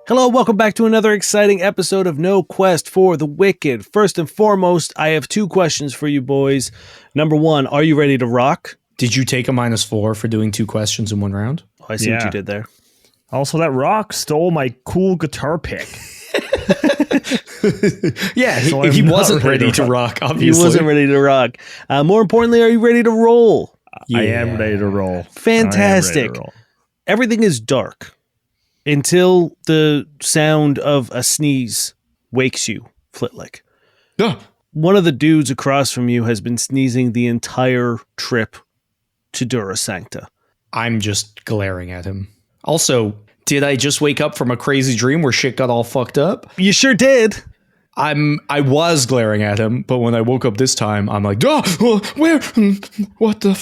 Hello, welcome back to another exciting episode of No Quest for the Wicked. First and foremost, I have two questions for you boys. Number one, are you ready to rock? Did you take a -4 for doing two questions in one round? Oh, I see what you did there. Also, that rock stole my cool guitar pick. Yeah, So he I'm wasn't not ready to rock, obviously. He wasn't ready to rock. More importantly, are you ready to roll? I am ready to roll. Fantastic. I am ready to roll. Everything is dark until the sound of a sneeze wakes you, Flitlick. Ah, One of the dudes across from you has been sneezing the entire trip to Dura Sancta. I'm just glaring at him. Also, did I just wake up from a crazy dream where shit got all fucked up? You sure did. I was glaring at him, but when I woke up this time, I'm like, where? What the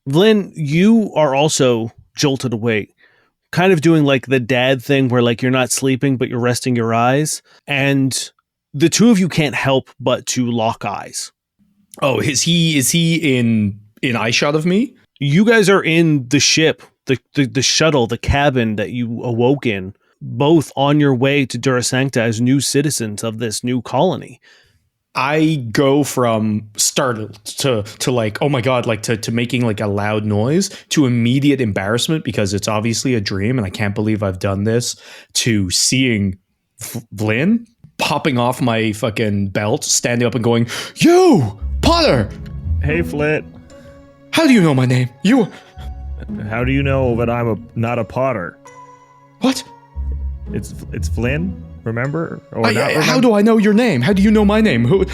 Vlyn, you are also jolted awake, kind of doing like the dad thing where like you're not sleeping, but you're resting your eyes. And the two of you can't help but to lock eyes. Oh, is he in eye shot of me? You guys are in the ship, the shuttle, the cabin that you awoke in, both on your way to Dura Sancta as new citizens of this new colony. I go from startled to like, oh my God, like to making like a loud noise, to immediate embarrassment because it's obviously a dream and I can't believe I've done this, to seeing Vlyn popping off my fucking belt, standing up and going, "You, Potter! Hey, Flit. How do you know my name? You, How do you know that I'm not a Potter? what? It's Vlyn. Remember? Or not How remember? do I know your name? How do you know my name? Who?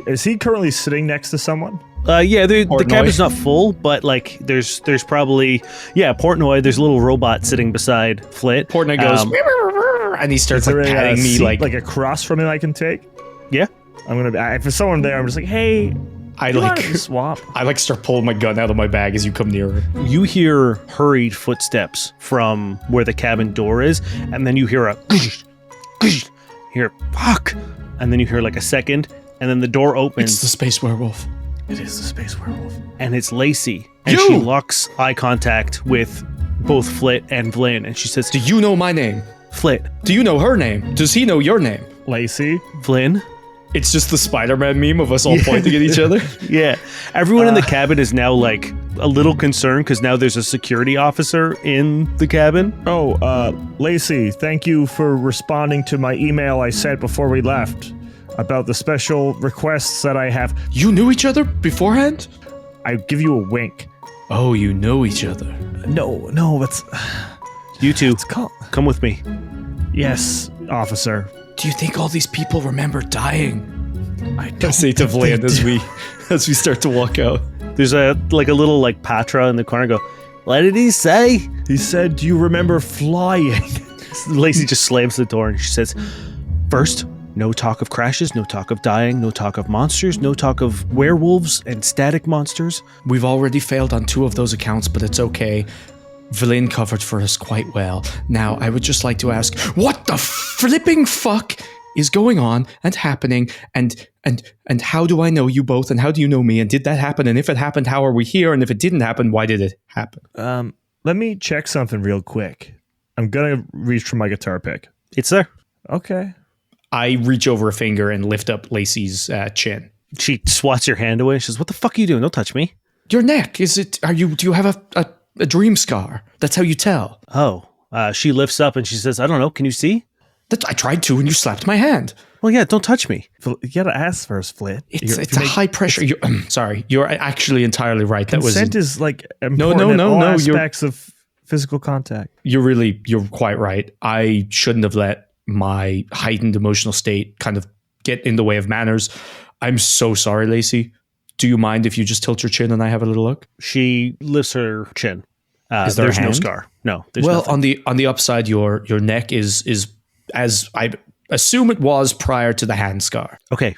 Is he currently sitting next to someone? Yeah, the Portnoy. cabin's not full, but like there's probably, Portnoy, there's a little robot sitting beside Flit. Portnoy goes, and he starts like patting me seat, like across from him I can take? Yeah. I'm gonna. If there's someone there, I'm just like, hey. I you like wanna swap. I like start pulling my gun out of my bag as you come nearer. You hear hurried footsteps from where the cabin door is, and then you hear a hear fuck, and then you hear like a second, and then the door opens. It's the space werewolf. It is the space werewolf. And it's Lacey, and You! she locks eye contact with both Flit and Vlyn, and she says, Do you know my name? Flit, Do you know her name? Does he know your name? Lacey. Vlyn. It's just the Spider-Man meme of us all pointing at each other. Yeah, everyone in the cabin is now like a little concerned because now there's a security officer in the cabin. Oh, Lacey, thank you for responding to my email I sent before we left about the special requests that I have. You knew each other beforehand? I give you a wink. Oh, you know each other. No, that's... You two, It's called... come with me. Yes, officer. Do you think all these people remember dying? I I don't say to think they Vlyn do. as we start to walk out. There's a little like Patra in the corner. Go, what did he say? He said, do you remember flying? Lacey just slams the door and she says, first, no talk of crashes, no talk of dying, no talk of monsters, no talk of werewolves and static monsters. We've already failed on 2 of those accounts, but it's okay. Vlyn covered for us quite well. Now, I would just like to ask, what the flipping fuck is going on and happening, and how do I know you both, and how do you know me, and did that happen, and if it happened, how are we here, and if it didn't happen, why did it happen? Let me check something real quick. I'm gonna reach for my guitar pick. It's there. Okay. I reach over a finger and lift up Lacey's chin. She swats your hand away. She says, what the fuck are you doing? Don't touch me. Your neck, do you have a dream scar? That's how you tell. Oh, she lifts up and she says, I don't know. Can you see? I tried to, and you slapped my hand. Well, yeah, don't touch me. You gotta ask first, Flit. It's a high pressure. Sorry, you're actually entirely right. Consent is like important in all aspects of physical contact. You're quite right. I shouldn't have let my heightened emotional state kind of get in the way of manners. I'm so sorry, Lacey. Do you mind if you just tilt your chin and I have a little look? She lifts her chin. Is there a there's no hand? scar. No, there's Well, nothing. on the upside, your neck is as I assume it was prior to the hand scar. Okay,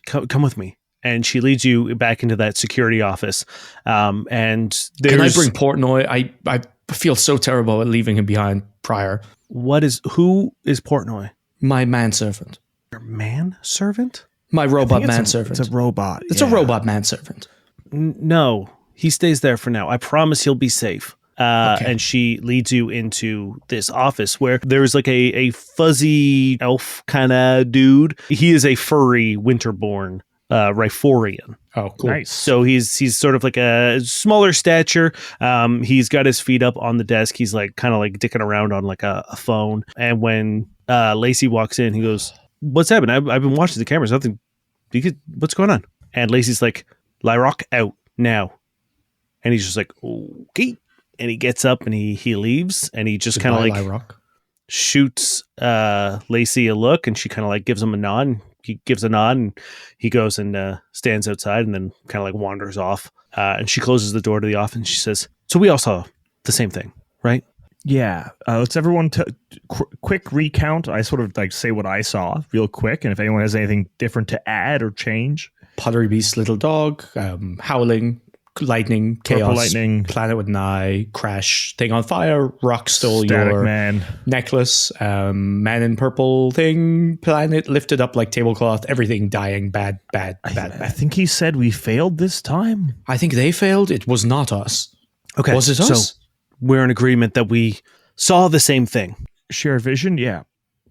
come with me. And she leads you back into that security office. And there's... Can I bring Portnoy? I feel so terrible at leaving him behind prior. Who is Portnoy? My manservant. Your manservant? My robot It's manservant. a robot. It's a robot manservant. No, he stays there for now. I promise he'll be safe. And she leads you into this office where there's like a fuzzy elf kind of dude. He is a furry winterborn Rhyphorian. Oh, cool. Nice. So he's sort of like a smaller stature. He's got his feet up on the desk. He's like kind of like dicking around on like a phone. And when Lacey walks in, he goes, "What's happened? I've been watching the cameras. Nothing. What's going on?" And Lacey's like, "Lyrock, out now." And he's just like, "Okay." And he gets up and he leaves. And he just kind of like Lyrock. shoots Lacey a look, and she kind of like gives him a nod. And he gives a nod, and he goes and stands outside, and then kind of like wanders off. And she closes the door to the office, and she says, "So we all saw the same thing, right?" Yeah. Let's everyone quick recount. I sort of like say what I saw real quick, and if anyone has anything different to add or change. Pottery Beast, little dog, howling, lightning, chaos, Purple lightning, planet with an eye, crash, thing on fire, rock stole static your man, necklace, man in purple thing, planet lifted up like tablecloth, everything dying, bad. I think he said we failed this time. I think they failed. It was not us. Okay. Was it us? So we're in agreement that we saw the same thing. Shared vision, yeah.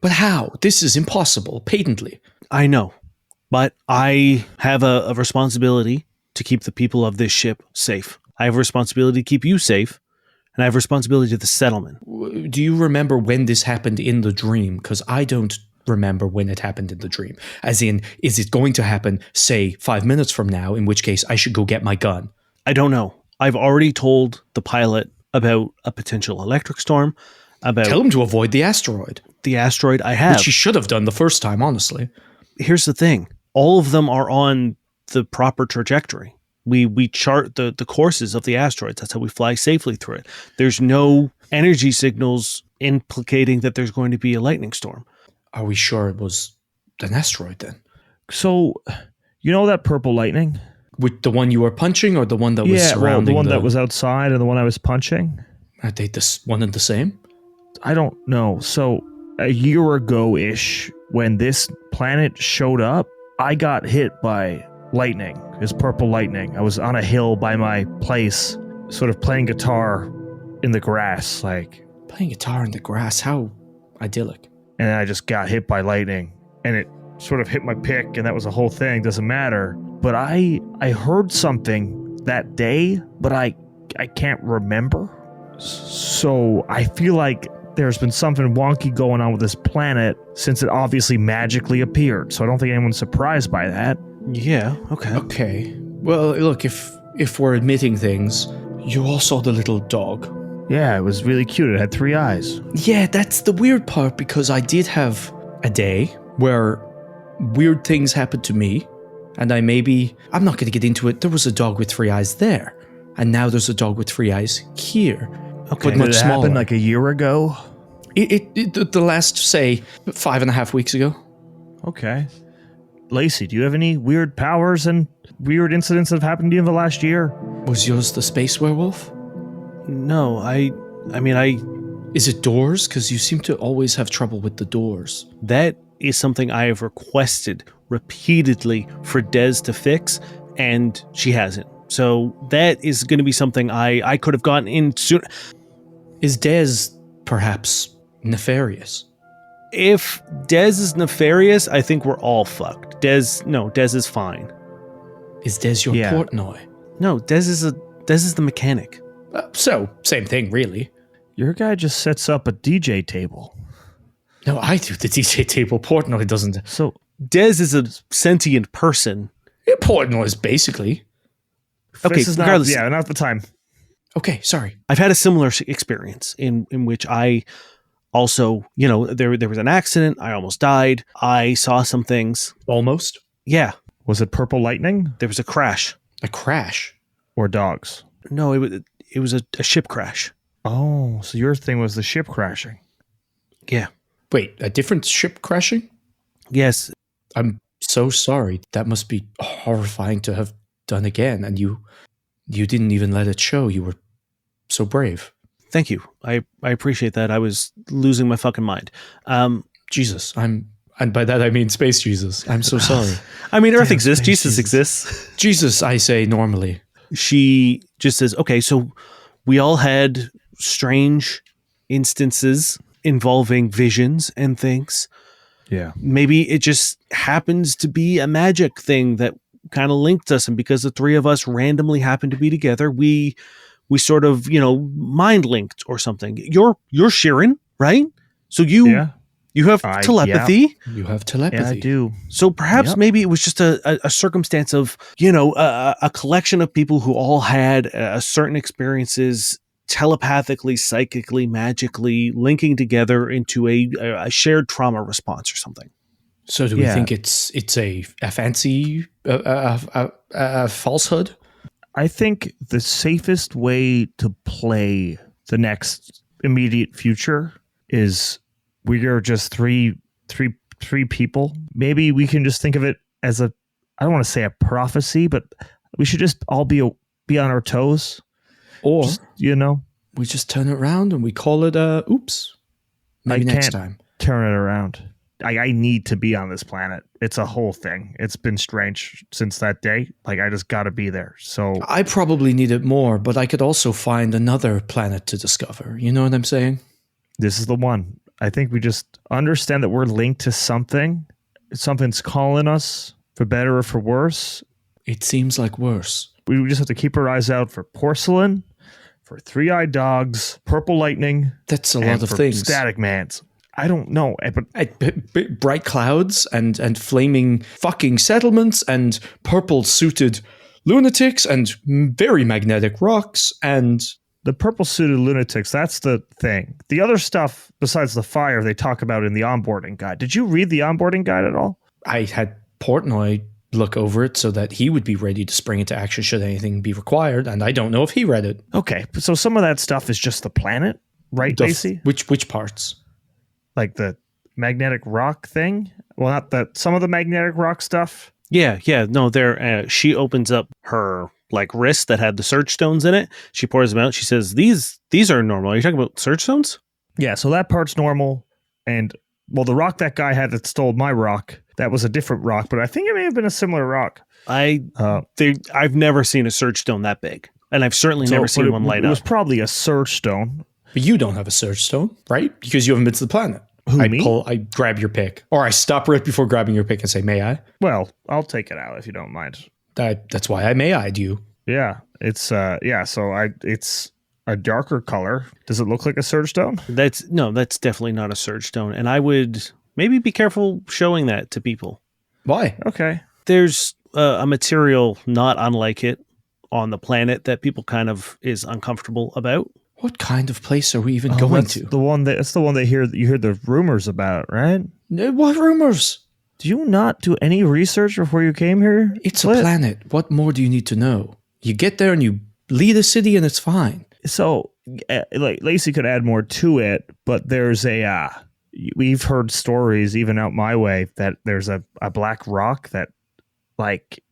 But how? This is impossible, patently. I know, but I have a responsibility to keep the people of this ship safe. I have a responsibility to keep you safe, and I have a responsibility to the settlement. Do you remember when this happened in the dream? Because I don't remember when it happened in the dream. As in, is it going to happen, say, 5 minutes from now, in which case I should go get my gun? I don't know. I've already told the pilot about a potential electric storm, about Tell him to avoid the asteroid. the asteroid I have. Which he should have done the first time, honestly. Here's the thing. All of them are on the proper trajectory. We chart the courses of the asteroids. That's how we fly safely through it. There's no energy signals implicating that there's going to be a lightning storm. Are we sure it was an asteroid then? So, you know that purple lightning? With the one you were punching or the one that was surrounding the one that was outside and the one I was punching? Are they one and the same? I don't know. So, a year ago-ish, when this planet showed up, I got hit by lightning. This purple lightning. I was on a hill by my place, sort of playing guitar in the grass, like. Playing guitar in the grass, how idyllic. And I just got hit by lightning, and it sort of hit my pick, and that was the whole thing. Doesn't matter. But I heard something that day, but I can't remember. So I feel like there's been something wonky going on with this planet since it obviously magically appeared. So I don't think anyone's surprised by that. Yeah, okay. Okay. Well, look, if we're admitting things, you all saw the little dog. Yeah, it was really cute. It had 3 eyes. Yeah, that's the weird part, because I did have a day where weird things happened to me, and I'm not going to get into it, there was a dog with 3 eyes there, and now there's a dog with 3 eyes here. Okay. But much Did it smaller. happen like a year ago? The last, say, 5.5 weeks ago. Okay. Lacey, do you have any weird powers and weird incidents that have happened to you in the last year? Was yours the space werewolf? No, I Is it doors? Because you seem to always have trouble with the doors. that is something I have requested repeatedly for Des to fix, and she hasn't. So that is going to be something I could have gotten in sooner. Is Des perhaps nefarious? If Des is nefarious, I think we're all fucked. Des is fine. Is Des your Yeah. Portnoy? No, Des is the mechanic. So, same thing, really. Your guy just sets up a DJ table. No, I do the DJ table. Portnoy doesn't. So, Des is a sentient person. Yeah, Portnoy is basically. Okay, this is not, regardless. yeah, not the time. Okay, sorry. I've had a similar experience in which I also, there was an accident. I almost died. I saw some things. Almost. Yeah, Was it purple lightning there was a crash. A crash. or dogs? No, it was a ship crash. Oh, so your thing was the ship crashing. Yeah. Wait, a different ship crashing? Yes. I'm so sorry. That must be horrifying to have done again, and you didn't even let it show. You were so brave. Thank you. I appreciate that. I was losing my fucking mind. Jesus, and by that I mean Space Jesus. I'm so sorry. I mean, Earth Damn, exists. space Jesus Jesus. exists. Jesus, I say normally. She just says, okay, so we all had strange instances involving visions and things. Yeah. Maybe it just happens to be a magic thing that kind of linked us, and because the three of us randomly happened to be together, we sort of, mind linked or something. You're Sheeran, right? So you have telepathy. You have telepathy. Yeah, I do. So perhaps maybe it was just a circumstance of, a collection of people who all had certain experiences telepathically, psychically, magically linking together into a shared trauma response or something. So do we think it's a fancy falsehood? I think the safest way to play the next immediate future is we are just three people. Maybe we can just think of it as I don't want to say a prophecy, but we should just all be on our toes. Or, just, we just turn it around and we call it oops. Maybe next time. Turn it around. I need to be on this planet. It's a whole thing. It's been strange since that day. Like, I just got to be there. So I probably need it more, but I could also find another planet to discover. You know what I'm saying? This is the one. I think we just understand that we're linked to something. Something's calling us, for better or for worse. It seems like worse. We just have to keep our eyes out for porcelain, for three-eyed dogs, purple lightning. That's a lot of things. Static mans. I don't know, but bright clouds and flaming fucking settlements and purple suited lunatics and very magnetic rocks and the purple suited lunatics. That's the thing. The other stuff besides the fire they talk about in the onboarding guide. Did you read the onboarding guide at all? I had Portnoy look over it so that he would be ready to spring into action should anything be required, and I don't know if he read it. Okay, so some of that stuff is just the planet, right, Lacey? Which parts? Like the magnetic rock thing? Well, not that. Some of the magnetic rock stuff. Yeah. No, there. She opens up her wrist that had the surge stones in it. She pours them out. She says, "These are normal." Are you talking about surge stones? Yeah. So that part's normal. And well, the rock that guy had that stole my rock, that was a different rock, but I think it may have been a similar rock. I've never seen a surge stone that big, and I've certainly never seen one light up. It was probably a surge stone. But you don't have a surge stone, right? Because you haven't been to the planet. I grab your pick. Or I stop right before grabbing your pick and say, may I? Well, I'll take it out if you don't mind. That's why I may-I'd you. Yeah. It's it's a darker color. Does it look like a surge stone? That's definitely not a surge stone. And I would maybe be careful showing that to people. Why? Okay. There's a material not unlike it on the planet that people kind of is uncomfortable about. What kind of place are we even going to? It's the one that you hear the rumors about, right? What rumors? Do you not do any research before you came here? It's a planet. What more do you need to know? You get there and you lead a city and it's fine. So, Lacey could add more to it, but there's we've heard stories even out my way that there's a black rock that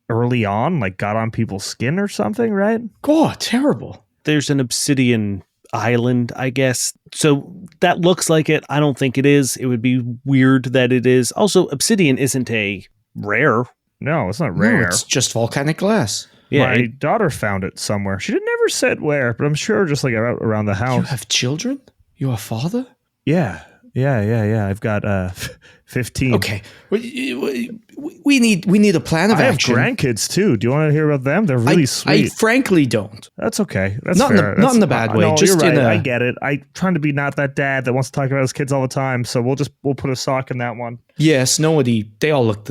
early on got on people's skin or something, right? God, terrible. There's an obsidian island, I guess. So that looks like it. I don't think it is. It would be weird that it is. Also, obsidian isn't a rare. No, it's not rare. No, it's just volcanic glass. Yeah, my daughter found it somewhere. She never said where, but I'm sure just around the house. You have children? You're a father? Yeah. I've got 15. Okay, we need a plan of action. I have grandkids too. Do you want to hear about them? They're really sweet. I frankly don't. That's okay. That's not fair. Not in the bad way. No, just you're right. in I get it. I'm trying to be not that dad that wants to talk about his kids all the time. So we'll put a sock in that one. Yes, nobody. They all look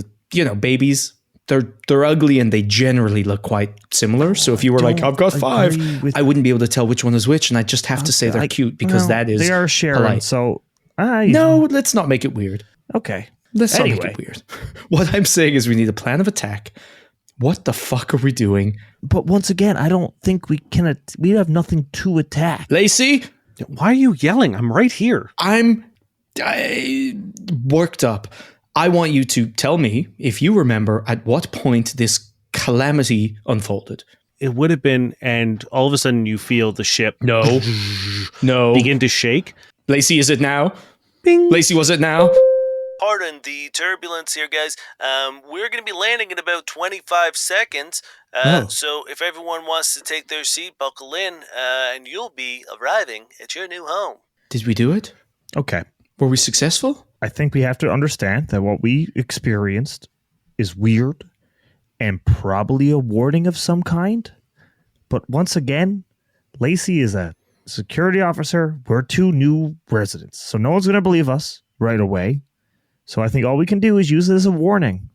babies. They're ugly and they generally look quite similar. So if you were I've got 5, I wouldn't be able to tell which one is which, and I just have to say they're cute because that is they are sharing. Polite. So no, let's not make it weird. Okay. Let's not make it weird. What I'm saying is we need a plan of attack. What the fuck are we doing? But once again, I don't think we can. We have nothing to attack. Lacey? Why are you yelling? I'm right here. I'm worked up. I want you to tell me, if you remember, at what point this calamity unfolded. It would have been, and all of a sudden you feel the ship No. begin to shake. Lacey, is it now? Bing. Lacey, was it now? Pardon the turbulence here, guys. We're going to be landing in about 25 seconds. Oh. So if everyone wants to take their seat, buckle in, and you'll be arriving at your new home. Did we do it? Okay. Were we successful? I think we have to understand that what we experienced is weird and probably a warning of some kind. But once again, Lacey is a security officer. We're two new residents, so no one's going to believe us right away. So I think all we can do is use it as a warning.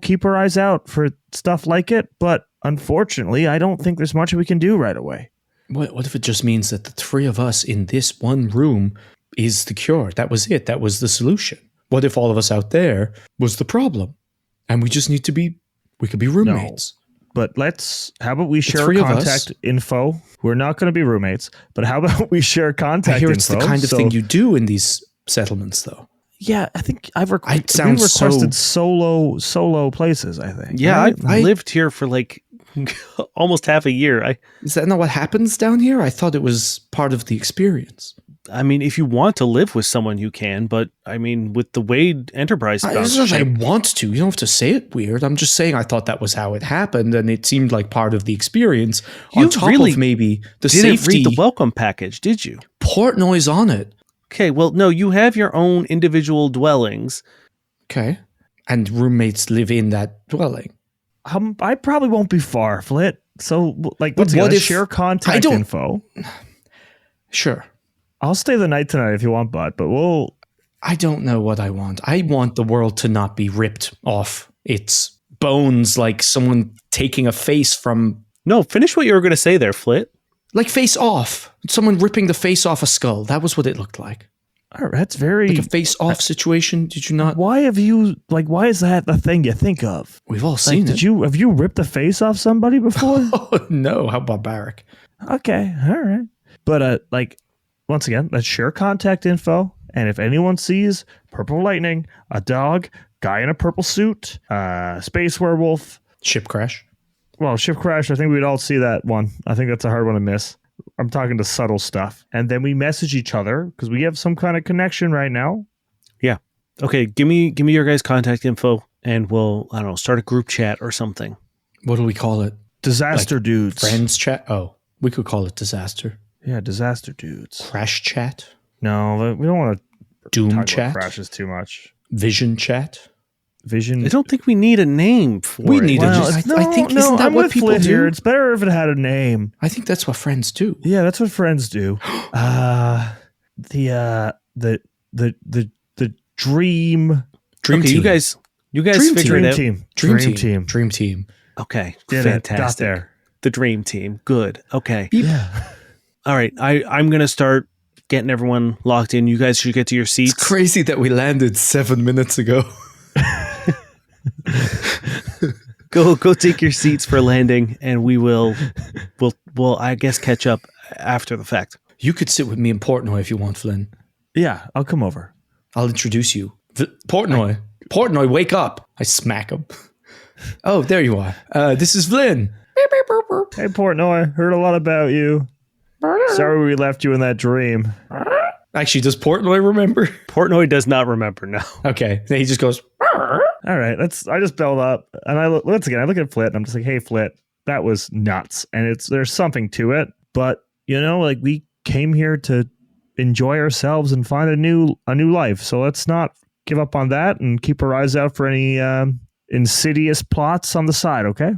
Keep our eyes out for stuff like it. But unfortunately, I don't think there's much we can do right away. What if it just means that the three of us in this one room is the cure? That was it. That was the solution. What if all of us out there was the problem? And we just need to be, we could be roommates. But how about we share three of us. contact info? We're not going to be roommates, but how about we share contact I hear info? it's the kind of thing you do in these settlements, though. Yeah, I think It we sounds requested solo places, I think. Yeah, right? I've lived here for like almost half a year. Is that not what happens down here? I thought it was part of the experience. I mean, if you want to live with someone, you can. But I mean, with the Wade Enterprise It's not sponsorship, I want to. You don't have to say it weird. I'm just saying I thought that was how it happened, and it seemed like part of the experience. You on top really of maybe the didn't safety. read the welcome package, did you? Portnoy's on it. Okay, well, no, you have your own individual dwellings. Okay. And roommates live in that dwelling. I probably won't be far, Flit. So, like, But let's what if- share I contact don't- info. Sure. I'll stay the night tonight if you want, bud. But we'll. I don't know what I want. I want the world to not be ripped off its bones like someone taking a face from... No, finish what you were going to say there, Flit. Like face off. Someone ripping the face off a skull. That was what it looked like. All right, that's very. Like a face off situation. Did you not? Why is that the thing you think of? We've all Like, seen it. have you ripped the face off somebody before? Oh, no. How barbaric. Okay, all right. But once again, let's share contact info. And if anyone sees purple lightning, a dog, guy in a purple suit, space werewolf, Ship crash. well, ship crash, I think we'd all see that one. I think that's a hard one to miss. I'm talking to subtle stuff. And then we message each other because we have some kind of connection right now. Okay, give me your guys' contact info, and we'll, I don't know, start a group chat or something. What do we call it? Disaster dudes. Friends chat? Oh, we could call it disaster. Yeah, disaster dudes. Crash chat? No, we don't want to Doom talk chat? about crashes too much. Vision chat? Vision. I don't think we need a name for We it. need Well, I think isn't that I'm what with people Flit do? here. It's better if it had a name. I think that's what friends do. Yeah, that's what friends do. The dream Dream Okay, team. you guys Dream figure it out. team. Dream team. Okay, Did fantastic. it. Got there. The dream team. Good. Okay. Yeah. All right. I'm gonna start getting everyone locked in. You guys should get to your seats. It's crazy that we landed 7 minutes ago. Go take your seats for landing, and we'll I guess catch up after the fact. You could sit with me in Portnoy if you want, Vlyn. Yeah, I'll come over. I'll introduce you. Portnoy. Portnoy, wake up. I smack him. Oh, there you are. This is Vlyn. Hey, Portnoy, heard a lot about you. Sorry we left you in that dream. Actually, does Portnoy remember? Portnoy does not remember now. Okay. Then he just goes, All right, I just build up, and I look at Flit, and I'm just like, hey, Flit, that was nuts, and there's something to it, but like we came here to enjoy ourselves and find a new life, so let's not give up on that and keep our eyes out for any insidious plots on the side, okay?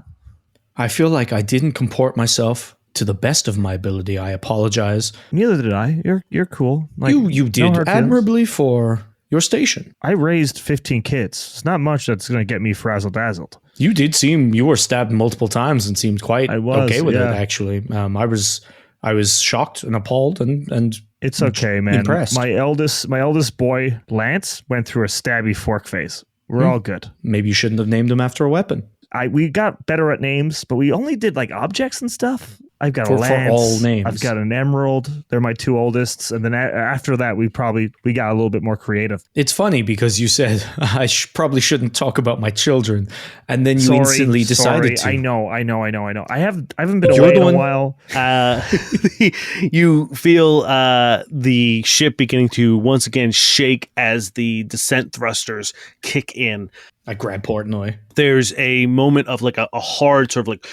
I feel like I didn't comport myself to the best of my ability. I apologize. Neither did I. You're cool. Like, You no did hard feelings. admirably for your station. I raised 15 kids. It's not much that's going to get me frazzle-dazzled. You were stabbed multiple times and seemed quite I was, okay with yeah. it, actually. I was shocked and appalled and It's okay, man. Impressed. My eldest boy, Lance, went through a stabby fork phase. We're all good. maybe you shouldn't have named him after a weapon. We got better at names, but we only did like objects and stuff. I've got For a Lance. all names. I've got an Emerald. They're my two oldest, and then after that, we got a little bit more creative. It's funny because you said I probably shouldn't talk about my children, and then you instantly decided to. I know. I haven't been You're away the in one- a while. You feel the ship beginning to once again shake as the descent thrusters kick in. I grab Portnoy. There's a moment of like a hard sort of like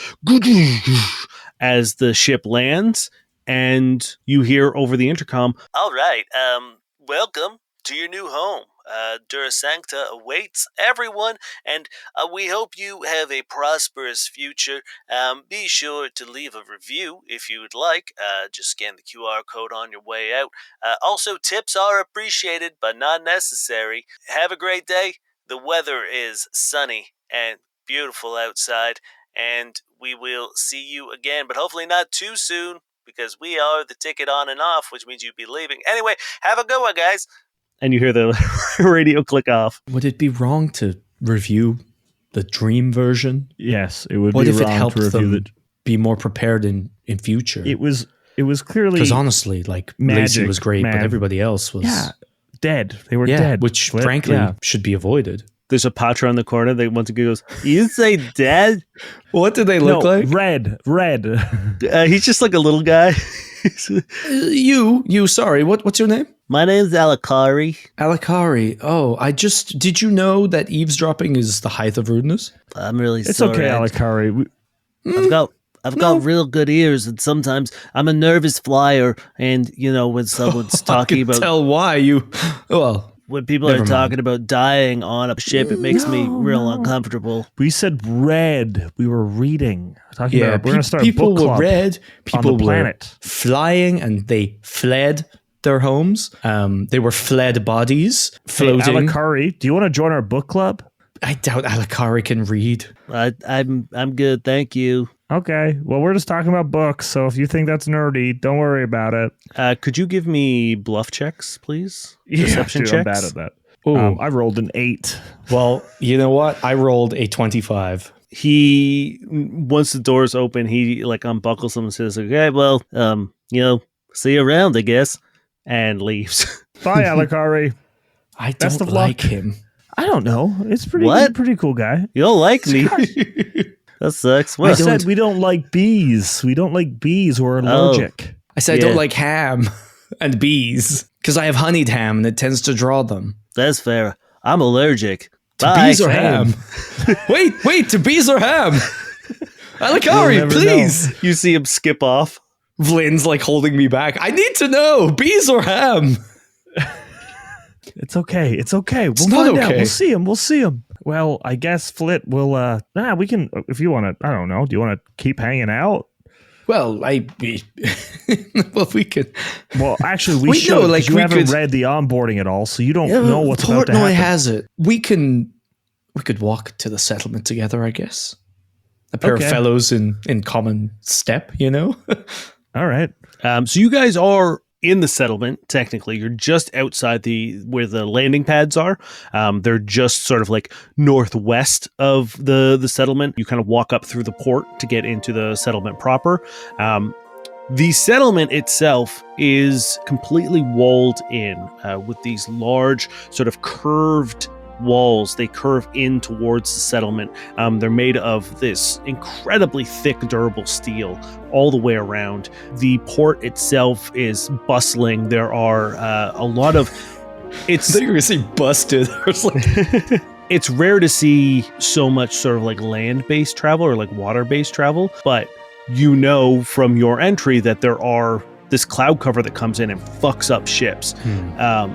as the ship lands, and you hear over the intercom, "All right, welcome to your new home. Dura Sancta awaits everyone, and we hope you have a prosperous future. Be sure to leave a review if you would like. Just scan the QR code on your way out. Also, tips are appreciated, but not necessary. Have a great day. The weather is sunny and beautiful outside, and we will see you again, but hopefully not too soon, because we are the ticket on and off, which means you'd be leaving. Anyway, have a good one, guys." And you hear the radio click off. Would it be wrong to review the dream version? Yes, it would What be if it wrong helped to review them be more prepared in future? It was clearly Because honestly, like, magic, Lacey was great, man. but everybody else was dead. They were dead. which Flit, frankly should be avoided. There's a Patra on the corner that once again goes, "You say dead?" What did they look like? Red. He's just like a little guy. Sorry, what's your name? My name's Alakari. Alakari. Oh, did you know that eavesdropping is the height of rudeness? I'm really It's sorry. okay, Alakari. I've got real good ears, and sometimes I'm a nervous flyer, and when someone's talking about tell why you. Well, when people never are mind. talking about dying on a ship, it makes me real uncomfortable. We said red. We were reading. Talking about we're going to start a people book were club red. People on the planet. were flying, and they fled their homes. They were fled bodies floating. Hey, Alakari, do you want to join our book club? I doubt Alakari can read. I'm good, thank you. Okay. Well, we're just talking about books, so if you think that's nerdy, don't worry about it. Could you give me bluff checks, please? Deception checks? I'm bad at that. Ooh. I rolled an 8. Well, you know what? I rolled a 25. He, once the doors open, he like unbuckles them and says, "Okay, well, see you around, I guess," and leaves. Bye, Alakari. I Best don't of luck. like him. I don't know. It's What? he's a pretty cool guy. You don't like me? That sucks. I What? said we don't like bees. We don't like bees. We're allergic. I said I Yeah. don't like ham and bees because I have honeyed ham and it tends to draw them. That's fair. I'm allergic. To Bye. bees or ham? wait, to bees or ham? Alakari, never please. You see him skip off. Vlyn's like holding me back. I need to know, bees or ham? It's okay. It's okay. We'll not find out. okay. We'll see him. Well, I guess Flit will, we can, if you want to, I don't know. Do you want to keep hanging out? Well, we could. Well, actually, we Wait, should. no, 'cause like, you we haven't could- read the onboarding at all, so you don't know what's about to Portnoy happen. has it. We could walk to the settlement together, I guess. A pair of Okay. fellows in common step, All right. So you guys are in the settlement. Technically, you're just outside where the landing pads are. They're just sort of like northwest of the settlement. You kind of walk up through the port to get into the settlement proper. The settlement itself is completely walled in with these large sort of curved walls. They curve in towards the settlement. They're made of this incredibly thick, durable steel all the way around. The port itself is bustling. There are a lot of... I thought you were going to say busted. I was like, It's rare to see so much sort of like land-based travel or like water-based travel, but you know from your entry that there are this cloud cover that comes in and fucks up ships.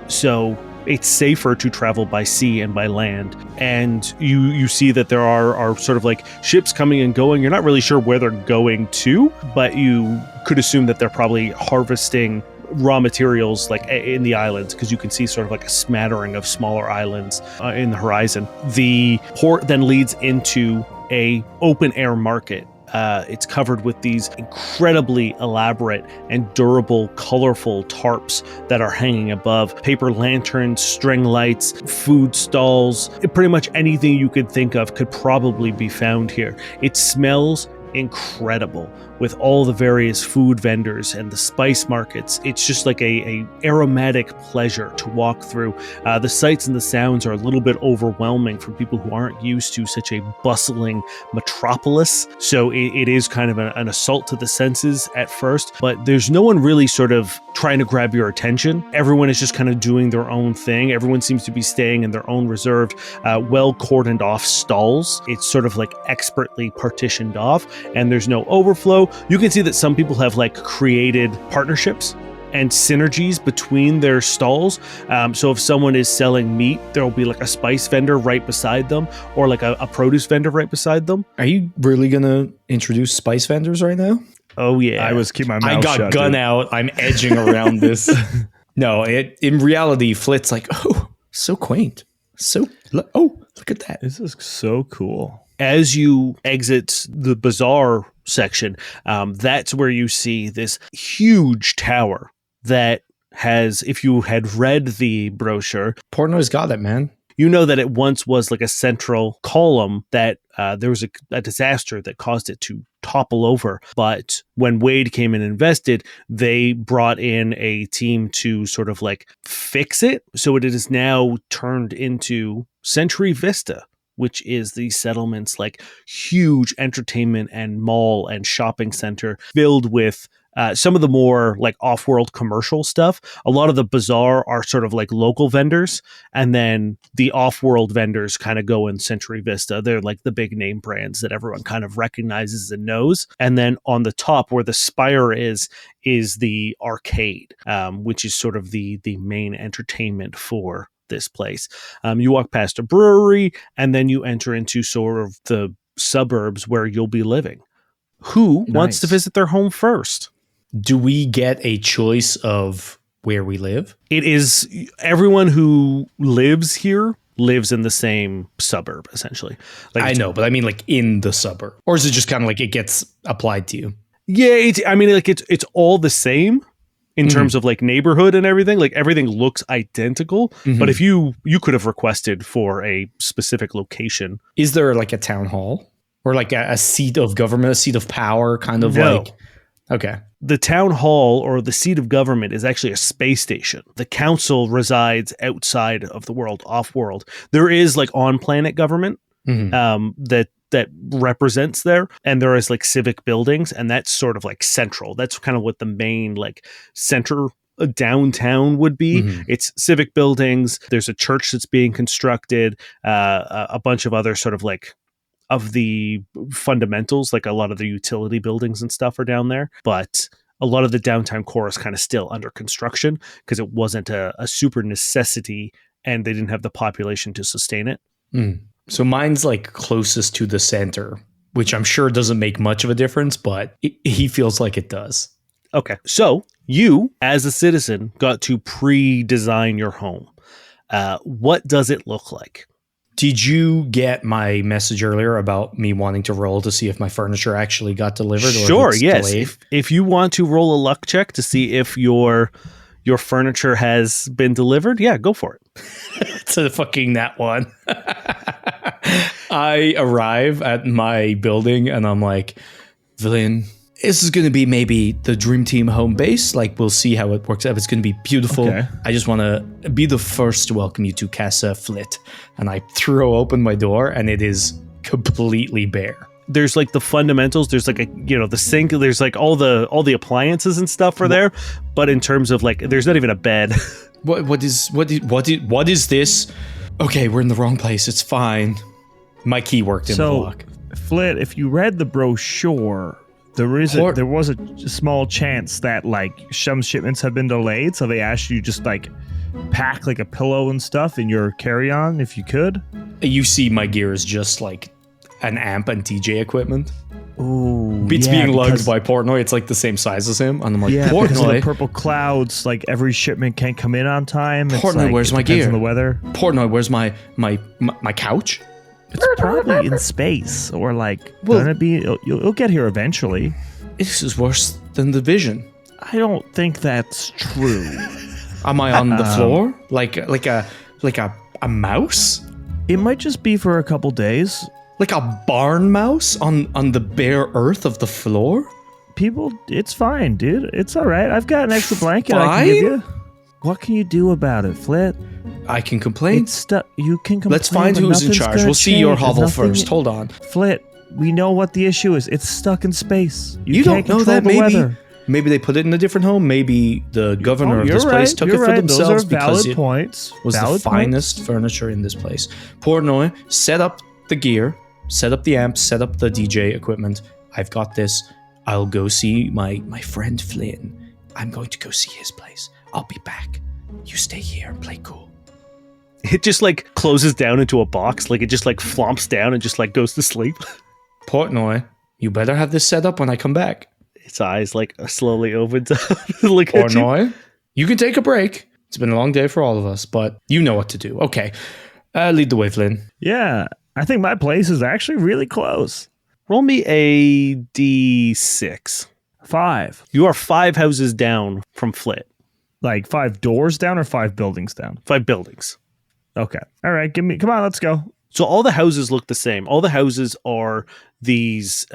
So it's safer to travel by sea and by land. And you see that there are sort of like ships coming and going. You're not really sure where they're going to, but you could assume that they're probably harvesting raw materials like in the islands, because you can see sort of like a smattering of smaller islands in the horizon. The port then leads into a open air market. It's covered with these incredibly elaborate and durable, colorful tarps that are hanging above. Paper lanterns, string lights, food stalls, pretty much anything you could think of could probably be found here. It smells incredible. with all the various food vendors and the spice markets. It's just like a aromatic pleasure to walk through. The sights and the sounds are a little bit overwhelming for people who aren't used to such a bustling metropolis. So it is kind of an assault to the senses at first, but there's no one really sort of trying to grab your attention. Everyone is just kind of doing their own thing. Everyone seems to be staying in their own reserved, well cordoned off stalls. It's sort of like expertly partitioned off, and there's no overflow. You can see that some people have like created partnerships and synergies between their stalls. So if someone is selling meat, there will be like a spice vendor right beside them, or like a produce vendor right beside them. Are you really gonna introduce spice vendors right now? Oh yeah. I was keeping my mouth I got shut, gun dude. out. I'm edging around this. No, in reality, Flit's like, oh, so quaint. Look at that. This is so cool. As you exit the bazaar section, that's where you see this huge tower that has, if you had read the brochure, Portnoy's got it, man. you know that it once was like a central column that there was a disaster that caused it to topple over. But when Wade came and invested, they brought in a team to sort of like fix it. So it is now turned into Century Vista, which is the settlement's like huge entertainment and mall and shopping center filled with some of the more like off-world commercial stuff. A lot of the bazaar are sort of like local vendors, and then the off-world vendors kind of go in Century Vista. They're like the big name brands that everyone kind of recognizes and knows. And then on the top where the spire is the arcade, which is sort of the main entertainment for this place. You walk past a brewery, and then you enter into sort of the suburbs where you'll be living. Who wants to visit their home first? Do we get a choice of where we live? It is everyone who lives here lives in the same suburb, essentially. Like I know, but I mean like in the suburb. Or is it just kind of like it gets applied to you? Yeah, it's all the same in terms of like neighborhood and everything. Like everything looks identical. But if you could have requested for a specific location. Is there like a town hall? Or like a seat of government, a seat of power, kind of No. like... Okay. The town hall or the seat of government is actually a space station. The council resides outside of the world, off-world. There is like on-planet government that represents there, and there is like civic buildings, and that's sort of like central. That's kind of what the main like center downtown would be. It's civic buildings. There's a church that's being constructed, a bunch of other sort of like of the fundamentals, like a lot of the utility buildings and stuff are down there, but a lot of the downtown core is kind of still under construction because it wasn't a super necessity and they didn't have the population to sustain it. So mine's like closest to the center, which I'm sure doesn't make much of a difference, but he feels like it does. Okay. So you, as a citizen, got to pre-design your home. What does it look like? Did you get my message earlier about me wanting to roll to see if my furniture actually got delivered? Sure, or if it's yes. delayed? If you want to roll a luck check to see if your furniture has been delivered, yeah, go for it. It's a fucking that one. I arrive at my building and I'm like, Vlyn, this is going to be maybe the Dream Team home base. Like, we'll see how it works out. It's going to be beautiful. Okay. I just want to be the first to welcome you to Casa Flit. And I throw open my door and it is completely bare. There's like the fundamentals. There's like the sink. There's like all the appliances and stuff are there. But in terms of like, there's not even a bed. What is this? Okay, we're in the wrong place. It's fine. My key worked in the lock. Flit, if you read the brochure, there was a small chance that like some shipments have been delayed, so they asked you just like pack like a pillow and stuff in your carry-on if you could. You see my gear is just like an amp and DJ equipment. Ooh, It's being lugged by Portnoy. It's like the same size as him. And I'm like, because of the Portnoy, purple clouds, like every shipment can't come in on time. It's Portnoy, like, where's my depends gear? on the weather. Portnoy, where's my couch? It's probably in space or like gonna be. You'll get here eventually. This is worse than the Vision. I don't think that's true. Am I on the floor like a mouse? It might just be for a couple days. Like a barn mouse on the bare earth of the floor? people, it's fine, dude. It's all right. I've got an extra blanket I can give you. What can you do about it, Flit? I can complain. It's stuck. You can complain. Let's find but who's in nothing's charge. gonna We'll see your change. hovel Nothing- first. Hold on. Flit, we know what the issue is. It's stuck in space. You can't don't know control that. the Maybe weather. maybe they put it in a different home. Maybe the governor of You're this place right, took you're it for right. themselves Those are because valid it points. was Valid the finest furniture in this place. Portnoy, set up the gear, set up the amps, set up the DJ equipment. I've got this. I'll go see my friend Vlyn. I'm going to go see his place. I'll be back. You stay here and play cool. It just like closes down into a box. Like it just like flomps down and just like goes to sleep. Portnoy, you better have this set up when I come back. Its eyes like slowly opens up. Look at you. Portnoy, you can take a break. It's been a long day for all of us, but you know what to do. Okay. Lead the way, Vlyn. Yeah, I think my place is actually really close. Roll me a d6. 5. You are 5 houses down from Flit. Like 5 doors down or 5 buildings down? 5 buildings. Okay. All right. Come on, let's go. So all the houses look the same. All the houses are these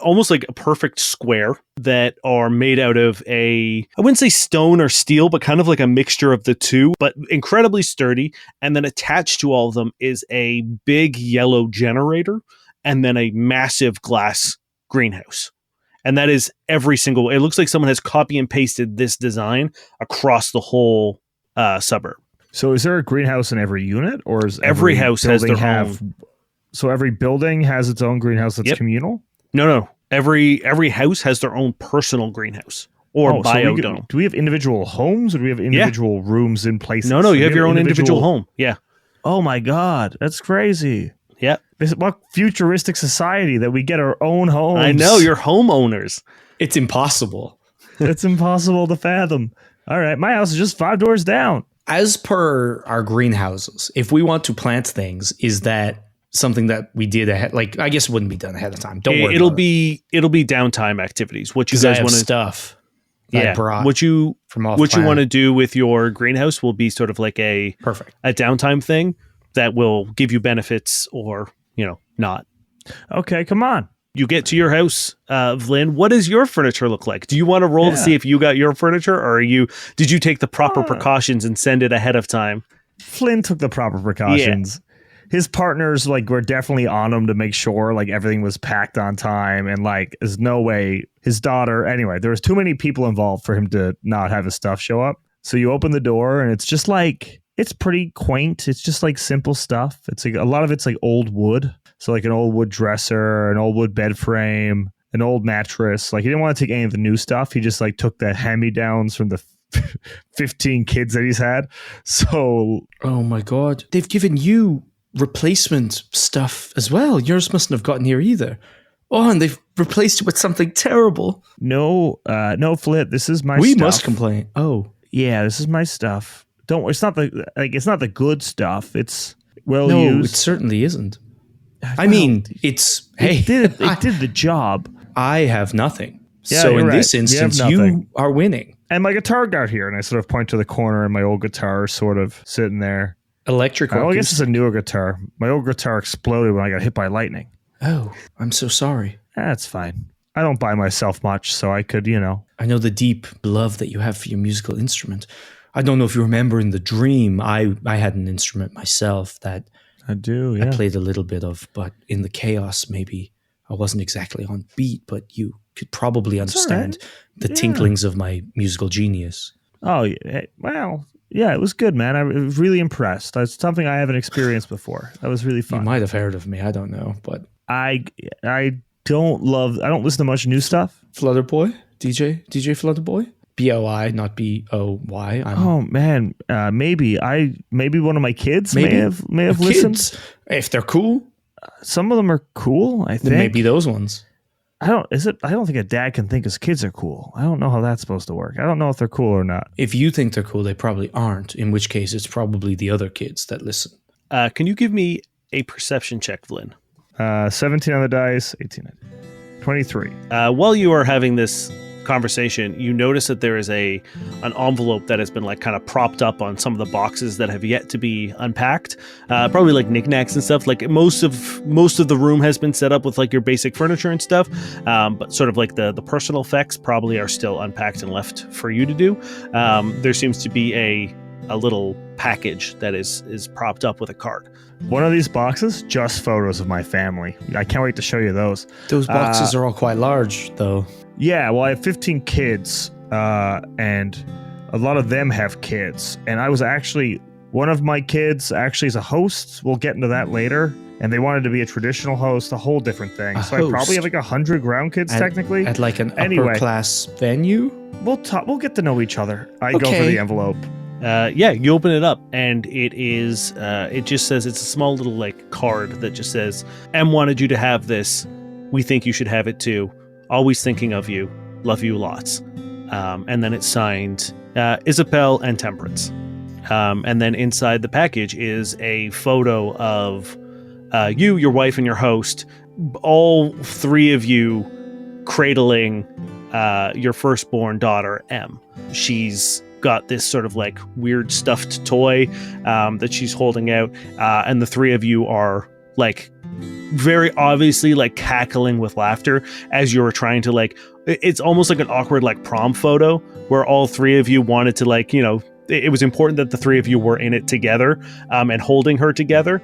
almost like a perfect square that are made out of I wouldn't say stone or steel, but kind of like a mixture of the two, but incredibly sturdy. And then attached to all of them is a big yellow generator and then a massive glass greenhouse. And that is every single, it looks like someone has copy and pasted this design across the whole suburb. So is there a greenhouse in every unit, or is Every house has their own. So every building has its own greenhouse that's communal? No. Every house has their own personal greenhouse or biodome. Do we have individual homes, or do we have individual rooms in places? No, you have your own individual home. Yeah. Oh my God, that's crazy. Yeah. What futuristic society that we get our own homes. I know, you're homeowners. It's impossible. It's impossible to fathom. All right, my house is just 5 doors down. As per our greenhouses, if we want to plant things, is that something that we did ahead? Like, I guess it wouldn't be done ahead of time. Don't worry. It'll be downtime activities. What you guys want to stuff. I brought what you from off what you planet. want to do with your greenhouse will be sort of like a downtime thing that will give you benefits or not. Okay, come on. You get to your house, Vlyn. What does your furniture look like? Do you want to roll to see if you got your furniture, or did you take the proper precautions and send it ahead of time? Flynn took the proper precautions. His partners were definitely on him to make sure everything was packed on time, and there's no way his daughter. Anyway, there was too many people involved for him to not have his stuff show up. So you open the door, and it's just it's pretty quaint. It's just simple stuff. It's a lot of it's old wood. So an old wood dresser, an old wood bed frame, an old mattress. He didn't want to take any of the new stuff. He just took the hand-me-downs from the 15 kids that he's had. So, oh my God, they've given you replacement stuff as well. Yours mustn't have gotten here either. Oh, and they've replaced it with something terrible. No, Flit. This is my stuff. We must complain. Oh, yeah, this is my stuff. Don't worry. It's not it's not the good stuff. It's well no, used. it certainly isn't. I mean, it's it did the job. I have nothing. Yeah, so you're in right. this instance, You have nothing. you are winning. And my guitar got here, and I sort of point to the corner, and my old guitar sort of sitting there. Electric. I guess it's a newer guitar. My old guitar exploded when I got hit by lightning. Oh, I'm so sorry. That's fine. I don't buy myself much, so I could, I know the deep love that you have for your musical instrument. I don't know if you remember in the dream, I had an instrument myself that I do, yeah. I played a little bit of, but in the chaos, maybe I wasn't exactly on beat, but you could probably understand the tinklings of my musical genius. Oh, yeah. Well, yeah, it was good, man. I was really impressed. It's something I haven't experienced before. That was really fun. You might have heard of me. I don't know, but I don't listen to much new stuff. Flutterboy? DJ Flutterboy? B-O-I, not B-O-Y. Oh man, maybe one of my kids may have listened. Kids, if they're cool, some of them are cool. I think then maybe those ones. I don't think a dad can think his kids are cool. I don't know how that's supposed to work. I don't know if they're cool or not. If you think they're cool, they probably aren't. In which case, it's probably the other kids that listen. Can you give me a perception check, Vlyn? 17 on the dice, 18, 23. While you are having this conversation, you notice that there is an envelope that has been like kind of propped up on some of the boxes that have yet to be unpacked. Probably like knickknacks and stuff. Like most of the room has been set up with like your basic furniture and stuff, but sort of like the personal effects probably are still unpacked and left for you to do. There seems to be a little package that is propped up with a card. One of these boxes, just photos of my family. I can't wait to show you those. Those boxes are all quite large, though. Yeah, well, I have 15 kids, and a lot of them have kids. And I was actually, one of my kids actually is a host. We'll get into that later. And they wanted to be a traditional host, a whole different thing. So I probably have like 100 ground kids, technically. At like an upper class venue? We'll get to know each other. I go for the envelope. Yeah, you open it up, and it just says, it's a small little like card that just says, M wanted you to have this. We think you should have it too. Always thinking of you. Love you lots. And then it's signed Isabel and Temperance. And then inside the package is a photo of you, your wife, and your host, all three of you cradling your firstborn daughter, M. She's got this sort of like weird stuffed toy that she's holding out, and the three of you are like very obviously like cackling with laughter as you're trying to like, it's almost like an awkward like prom photo where all three of you wanted to like, you know, it was important that the three of you were in it together and holding her together.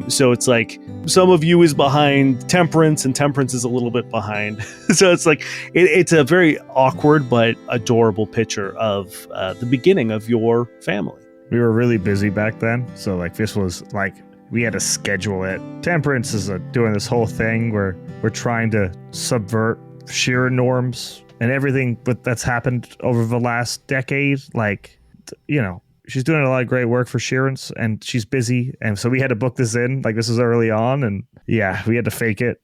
So it's like some of you is behind Temperance and Temperance is a little bit behind. So it's like it's a very awkward but adorable picture of the beginning of your family. We were really busy back then. So like this was like, we had to schedule it. Temperance is doing this whole thing where we're trying to subvert Sheeran norms and everything that's happened over the last decade. Like, you know, she's doing a lot of great work for Sheeran's and she's busy. And so we had to book this in. Like, this was early on. And yeah, we had to fake it.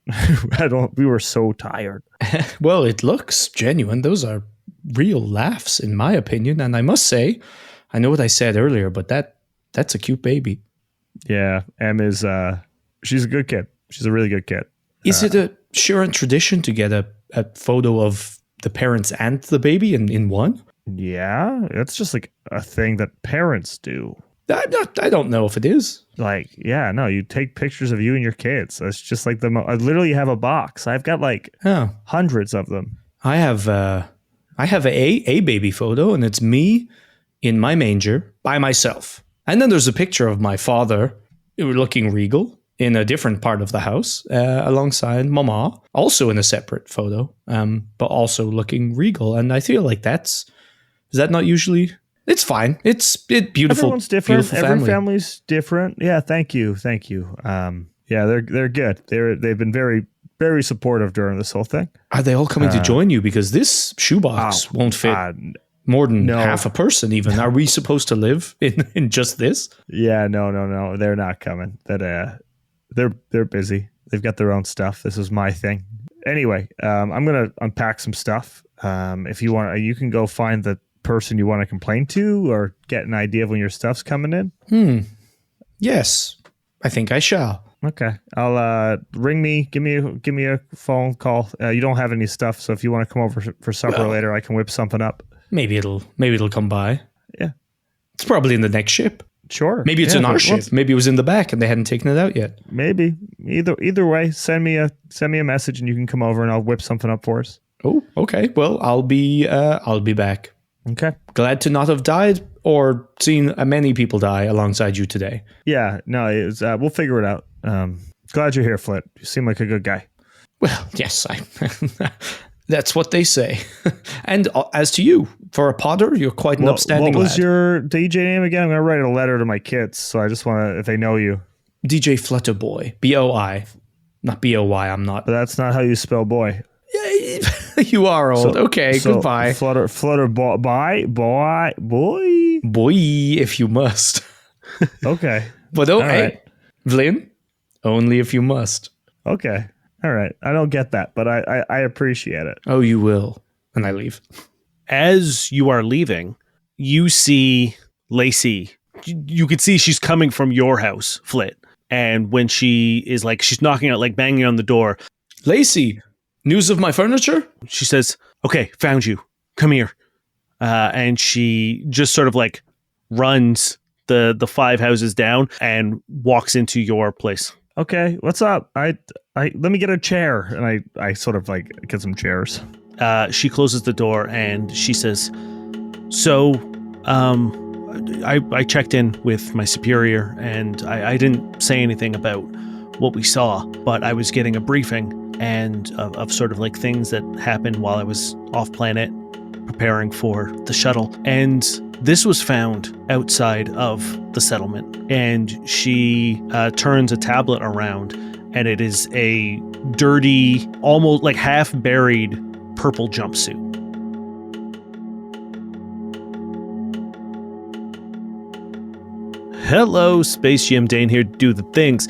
We were so tired. Well, it looks genuine. Those are real laughs, in my opinion. And I must say, I know what I said earlier, but that's a cute baby. Yeah, Em is, she's a good kid. She's a really good kid. Is it a Sheeran tradition to get a photo of the parents and the baby in one? Yeah, it's just like a thing that parents do. I don't know if it is. Like, yeah, no, you take pictures of you and your kids. It's just like I literally have a box. I've got like hundreds of them. I have a baby photo, and it's me in my manger by myself. And then there's a picture of my father looking regal in a different part of the house alongside Mama, also in a separate photo, but also looking regal. And I feel like is that not usually? It's fine. It's beautiful. Everyone's different. Beautiful Every family. family's different. Yeah, thank you. Yeah, they're good. They've been very, very supportive during this whole thing. Are they all coming to join you? Because this shoebox won't fit more than half a person even. Are we supposed to live in just this? Yeah, no. They're not coming. They're busy. They've got their own stuff. This is my thing. Anyway, I'm going to unpack some stuff. If you want, you can go find the person you want to complain to or get an idea of when your stuff's coming in. Yes, I think I shall. Okay. I'll ring me. Give me a phone call. You don't have any stuff, so if you want to come over for supper later, I can whip something up. Maybe it'll come by. Yeah. It's probably in the next ship. Sure. Maybe it's in our ship. Maybe it was in the back and they hadn't taken it out yet. Maybe. Either way, send me a message and you can come over and I'll whip something up for us. Oh, okay. Well, I'll be back. Okay. Glad to not have died or seen many people die alongside you today. Yeah. No, we'll figure it out. Glad you're here, Flit. You seem like a good guy. Well, yes, that's what they say. And as to you, for a Potter, you're quite an upstanding What was lad. your DJ name again? I'm going to write a letter to my kids, so I just want to, if they know you. DJ Flutterboy. B-O-I. Not B-O-Y, I'm not. But that's not how you spell boy. You are old. Okay, goodbye. Flutter boy. Boy, if you must. Okay. But All hey, right. Vlyn, only if you must. Okay. All right. I don't get that, but I appreciate it. Oh, you will. And I leave. As you are leaving, you see Lacey. You could see she's coming from your house, Flit. And when she is like, she's knocking out, like banging on the door. Lacey, News of my furniture? She says, okay, found you. Come here. And she just sort of like runs the 5 houses down and walks into your place. Okay, what's up? I let me get a chair, and I sort of like get some chairs. She closes the door and she says, so, I checked in with my superior and I didn't say anything about what we saw, but I was getting a briefing and of sort of like things that happened while I was off planet preparing for the shuttle. And this was found outside of the settlement. And she turns a tablet around, and it is a dirty, almost like half buried purple jumpsuit. Hello, Space GM Dane here to do the things.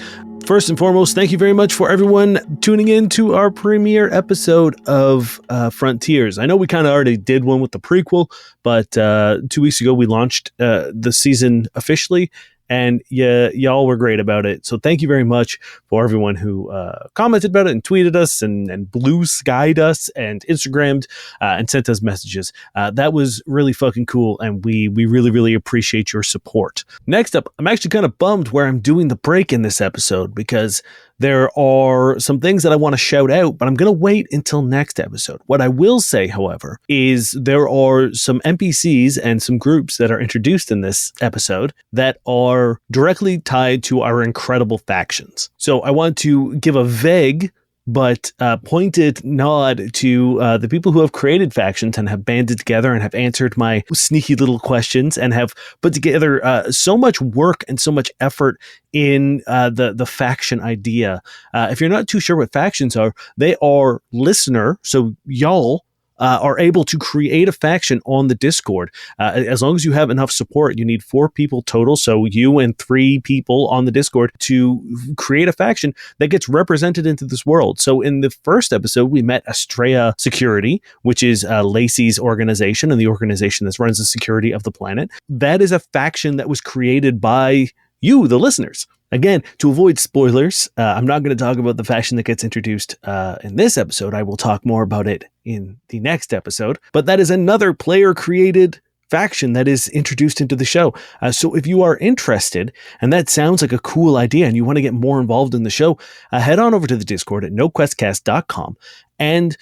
First and foremost, thank you very much for everyone tuning in to our premiere episode of Frontiers. I know we kind of already did one with the prequel, but 2 weeks ago we launched the season officially, and y'all were great about it. So thank you very much for everyone who commented about it and tweeted us and blue skied us and Instagrammed and sent us messages. That was really fucking cool, and we really, really appreciate your support. Next up, I'm actually kind of bummed where I'm doing the break in this episode because there are some things that I want to shout out, but I'm going to wait until next episode. What I will say, however, is there are some NPCs and some groups that are introduced in this episode that are directly tied to our incredible factions. So I want to give a vague but pointed nod to the people who have created factions and have banded together and have answered my sneaky little questions and have put together so much work and so much effort in the faction idea. If you're not too sure what factions are, they are listener, so y'all are able to create a faction on the Discord. As long as you have enough support, you need 4 people total, so you and 3 people on the Discord to create a faction that gets represented into this world. So in the first episode, we met Astrea Security, which is Lacey's organization and the organization that runs the security of the planet. That is a faction that was created by you, the listeners. Again, to avoid spoilers, I'm not going to talk about the faction that gets introduced in this episode. I will talk more about it in the next episode. But that is another player-created faction that is introduced into the show. So if you are interested, and that sounds like a cool idea, and you want to get more involved in the show, head on over to the Discord at noquestcast.com and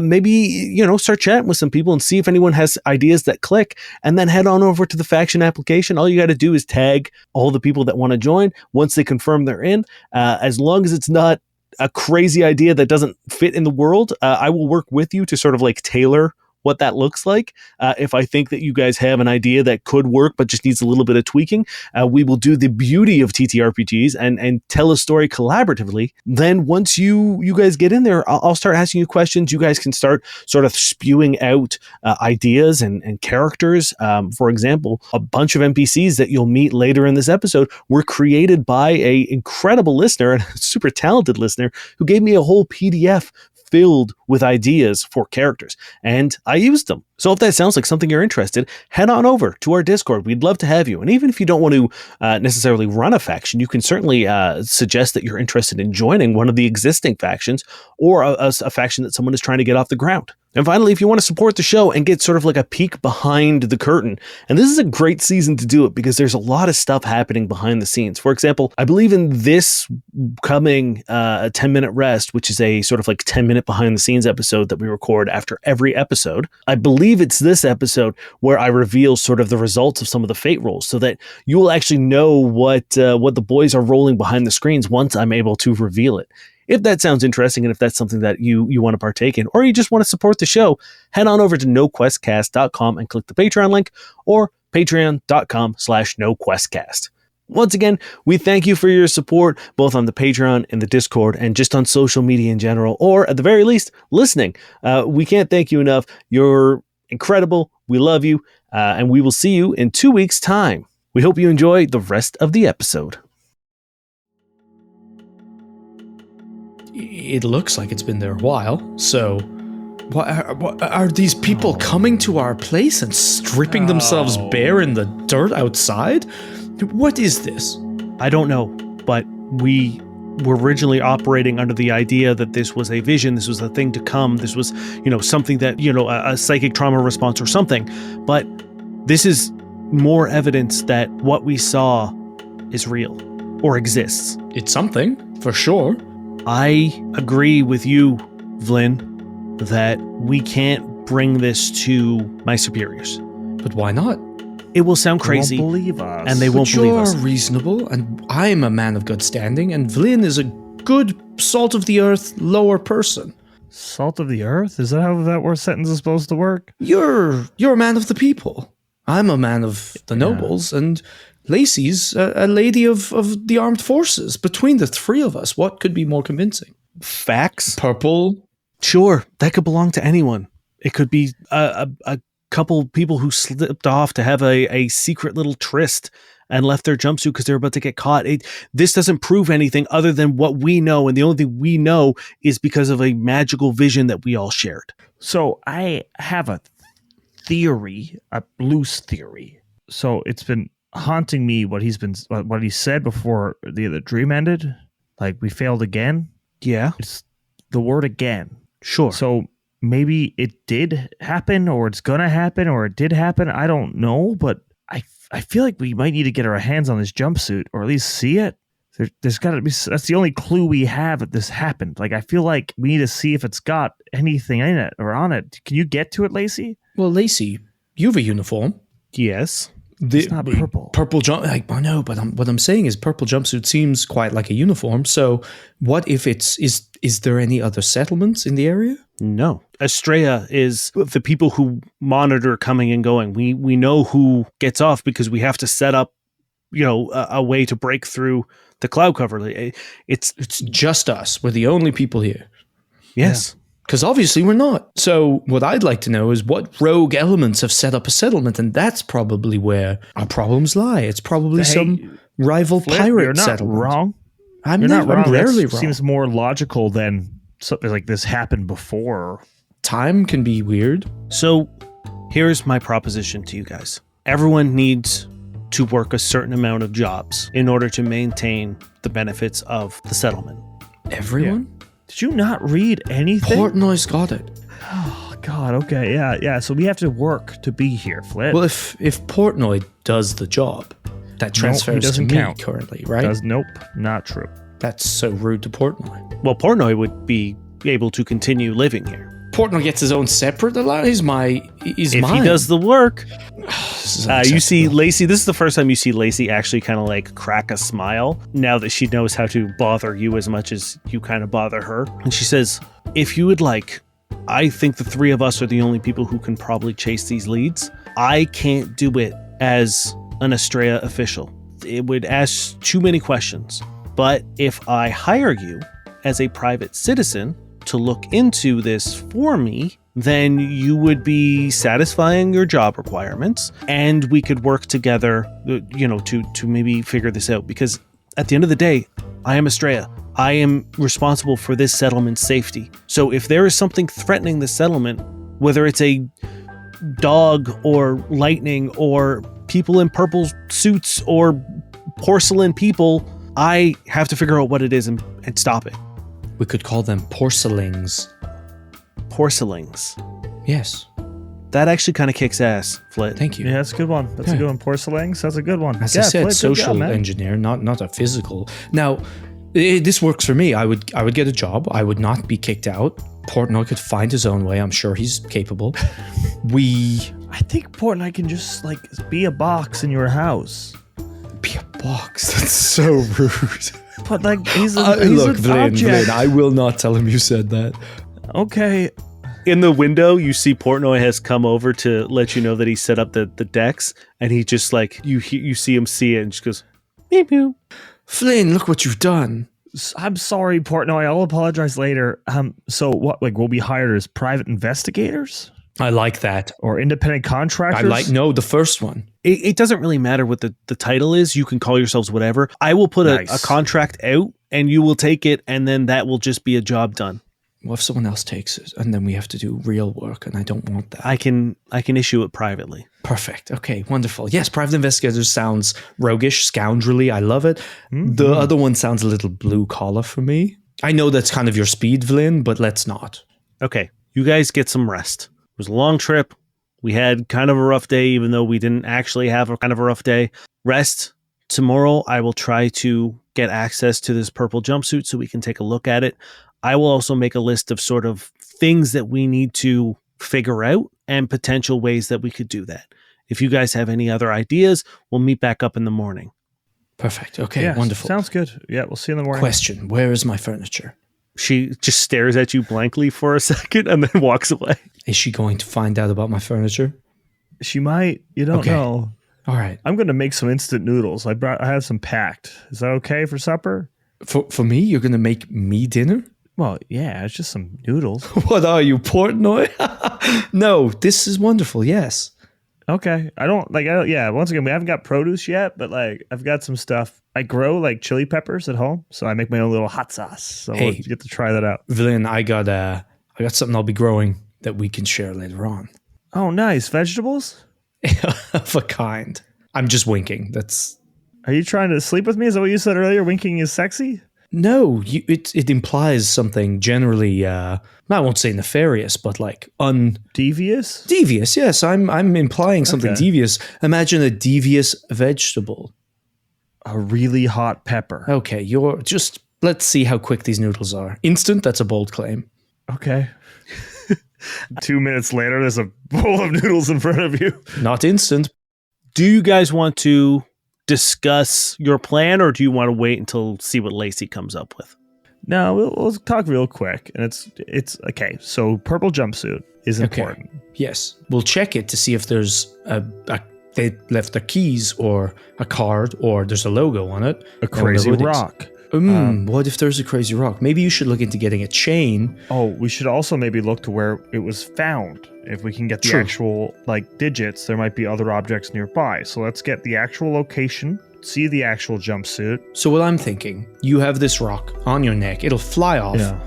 maybe, start chatting with some people and see if anyone has ideas that click, and then head on over to the faction application. All you got to do is tag all the people that want to join. Once they confirm they're in, as long as it's not a crazy idea that doesn't fit in the world, I will work with you to sort of like tailor what that looks like. If I think that you guys have an idea that could work but just needs a little bit of tweaking, we will do the beauty of TTRPGs and tell a story collaboratively. Then once you guys get in there, I'll start asking you questions. You guys can start sort of spewing out ideas and characters. For example, a bunch of NPCs that you'll meet later in this episode were created by a incredible listener and a super talented listener who gave me a whole PDF filled with ideas for characters, and I used them. So if that sounds like something you're interested, head on over to our Discord. We'd love to have you. And even if you don't want to necessarily run a faction, you can certainly suggest that you're interested in joining one of the existing factions or a faction that someone is trying to get off the ground. And finally, if you want to support the show and get sort of like a peek behind the curtain, and this is a great season to do it because there's a lot of stuff happening behind the scenes. For example, I believe in this coming 10-minute rest, which is a sort of like 10-minute behind the scenes episode that we record after every episode, I believe it's this episode where I reveal sort of the results of some of the fate rolls so that you will actually know what the boys are rolling behind the screens once I'm able to reveal it. If that sounds interesting, and if that's something that you want to partake in, or you just want to support the show, head on over to noquestcast.com and click the Patreon link, or patreon.com/noquestcast. Once again, we thank you for your support, both on the Patreon and the Discord, and just on social media in general, or at the very least, listening. We can't thank you enough. You're incredible. We love you, and we will see you in 2 weeks' time. We hope you enjoy the rest of the episode. It looks like it's been there a while, so what are these people coming to our place and stripping themselves bare in the dirt outside? What is this? I don't know, but we were originally operating under the idea that this was a vision, this was a thing to come, this was, something that, a psychic trauma response or something. But this is more evidence that what we saw is real or exists. It's something, for sure. I agree with you, Vlyn, that we can't bring this to my superiors. But why not? It will sound crazy. They won't believe us. And they won't believe us. You're reasonable, and I'm a man of good standing, and Vlyn is a good salt-of-the-earth lower person. Salt of the earth? Is that how that word sentence is supposed to work? You're a man of the people. I'm a man of the nobles, and Lacey's a lady of the armed forces. Between the three of us, what could be more convincing? Facts? Purple? Sure, that could belong to anyone. It could be a couple people who slipped off to have a secret little tryst and left their jumpsuit because they're about to get caught. This doesn't prove anything other than what we know, and the only thing we know is because of a magical vision that we all shared. So I have a theory, a loose theory. So it's been haunting me what he said before the dream ended. Like, we failed again. Yeah. It's the word again. Sure. So maybe it did happen, or it's gonna happen, or it did happen. I don't know, but I feel like we might need to get our hands on this jumpsuit, or at least see it. There's got to be. That's the only clue we have that this happened. Like, I feel like we need to see if it's got anything in it or on it. Can you get to it, Lacey? Well, Lacey, you have a uniform. Yes. It's not purple. Purple jump. I know, but what I'm saying is, purple jumpsuit seems quite like a uniform. So, what if it's is there any other settlements in the area? No. Estrella is the people who monitor coming and going. We know who gets off because we have to set up, a way to break through the cloud cover. It's just us. We're the only people here. Yes. Because obviously we're not. So what I'd like to know is what rogue elements have set up a settlement, and that's probably where our problems lie. It's probably some rival Flit, pirate you're not settlement. wrong. I'm You're not wrong. I'm rarely That wrong. seems more logical than something like this happened before. Time can be weird. So here's my proposition to you guys. Everyone needs to work a certain amount of jobs in order to maintain the benefits of the settlement. Everyone? Did you not read anything? Portnoy's got it. Oh, God. Okay. Yeah. So we have to work to be here, Flit. Well, if Portnoy does the job, that transfers to doesn't me count. currently, right? Nope. Not true. That's so rude to Portnoy. Well, Portnoy would be able to continue living here. Portnoy gets his own separate allowance. He's mine. If he does the work. You see Lacey, this is the first time you see Lacey actually kind of like crack a smile now that she knows how to bother you as much as you kind of bother her. And she says, if you would like, I think the three of us are the only people who can probably chase these leads. I can't do it as an Estrella official. It would ask too many questions. But if I hire you as a private citizen to look into this for me, then you would be satisfying your job requirements, and we could work together, to maybe figure this out. Because at the end of the day, I am Estrella. I am responsible for this settlement's safety. So if there is something threatening the settlement, whether it's a dog or lightning or people in purple suits or porcelain people, I have to figure out what it is and stop it. We could call them porcelains. Porcelains. Yes. That actually kind of kicks ass, Flit. Thank you. Yeah, that's a good one. That's a good one. Porcelains. That's a good one. As I said, Flit, good social job, man. engineer, not a physical. Now, this works for me. I would get a job. I would not be kicked out. Portnoy could find his own way. I'm sure he's capable. I think Portnoy can just be a box in your house. Be a box. That's so rude. But he's Look, an Vlyn, object. I will not tell him you said that. Okay. In the window, you see Portnoy has come over to let you know that he set up the decks, and he just you see him see it and just goes, meow meow. Vlyn, look what you've done. I'm sorry, Portnoy. I'll apologize later. So what? We'll be hired as private investigators I like that. or independent contractors? The first one. It doesn't really matter what the title is. You can call yourselves whatever. I will put a contract out, and you will take it, and then that will just be a job done. What if someone else takes it and then we have to do real work and I don't want that? I can issue it privately. Perfect. Okay, wonderful. Yes, private investigator sounds roguish, scoundrelly. I love it. Mm-hmm. The other one sounds a little blue collar for me. I know that's kind of your speed, Vlyn, but let's not. Okay, you guys get some rest. It was a long trip. We had kind of a rough day, even though we didn't actually have a kind of a rough day. Rest. Tomorrow, I will try to get access to this purple jumpsuit so we can take a look at it. I will also make a list of sort of things that we need to figure out and potential ways that we could do that. If you guys have any other ideas, we'll meet back up in the morning. Perfect. Okay, Yeah, wonderful. Sounds good. Yeah, we'll see you in the morning. Question, where is my furniture? She just stares at you blankly for a second and then walks away. Is she going to find out about my furniture? She might. You don't know. All right. I'm going to make some instant noodles. I have some packed. Is that okay for supper? For me, you're going to make me dinner? Well, yeah, it's just some noodles. What are you, Portnoy? No, this is wonderful. Yes. Okay. Yeah, once again, we haven't got produce yet, but like I've got some stuff. I grow like chili peppers at home, so I make my own little hot sauce. So Hey. we'll get to try that out. Vlyn, I got something I'll be growing that we can share later on. Oh, nice. Vegetables? Of a kind. I'm just winking. Are you trying to sleep with me? Is that what you said earlier? Winking is sexy? No, it implies something generally, I won't say nefarious, but like Devious? devious. Yes, I'm implying something Okay. devious. Imagine a devious vegetable. A really hot pepper. Okay, let's see how quick these noodles are. Instant, that's a bold claim. Okay. 2 minutes later, there's a bowl of noodles in front of you. Not instant. Do you guys want to discuss your plan, or do you want to wait until see what Lacey comes up with? No, we'll talk real quick. And it's okay. So purple jumpsuit is Okay. important. Yes, we'll check it to see if there's they left their keys or a card or there's a logo on it. A crazy Now, what it is. rock. What if there's a crazy rock? Maybe you should look into getting a chain. Oh, we should also maybe look to where it was found. If we can get the True. actual like digits, there might be other objects nearby. So let's get the actual location, see the actual jumpsuit. So what I'm thinking, you have this rock on your neck. It'll fly off. Yeah.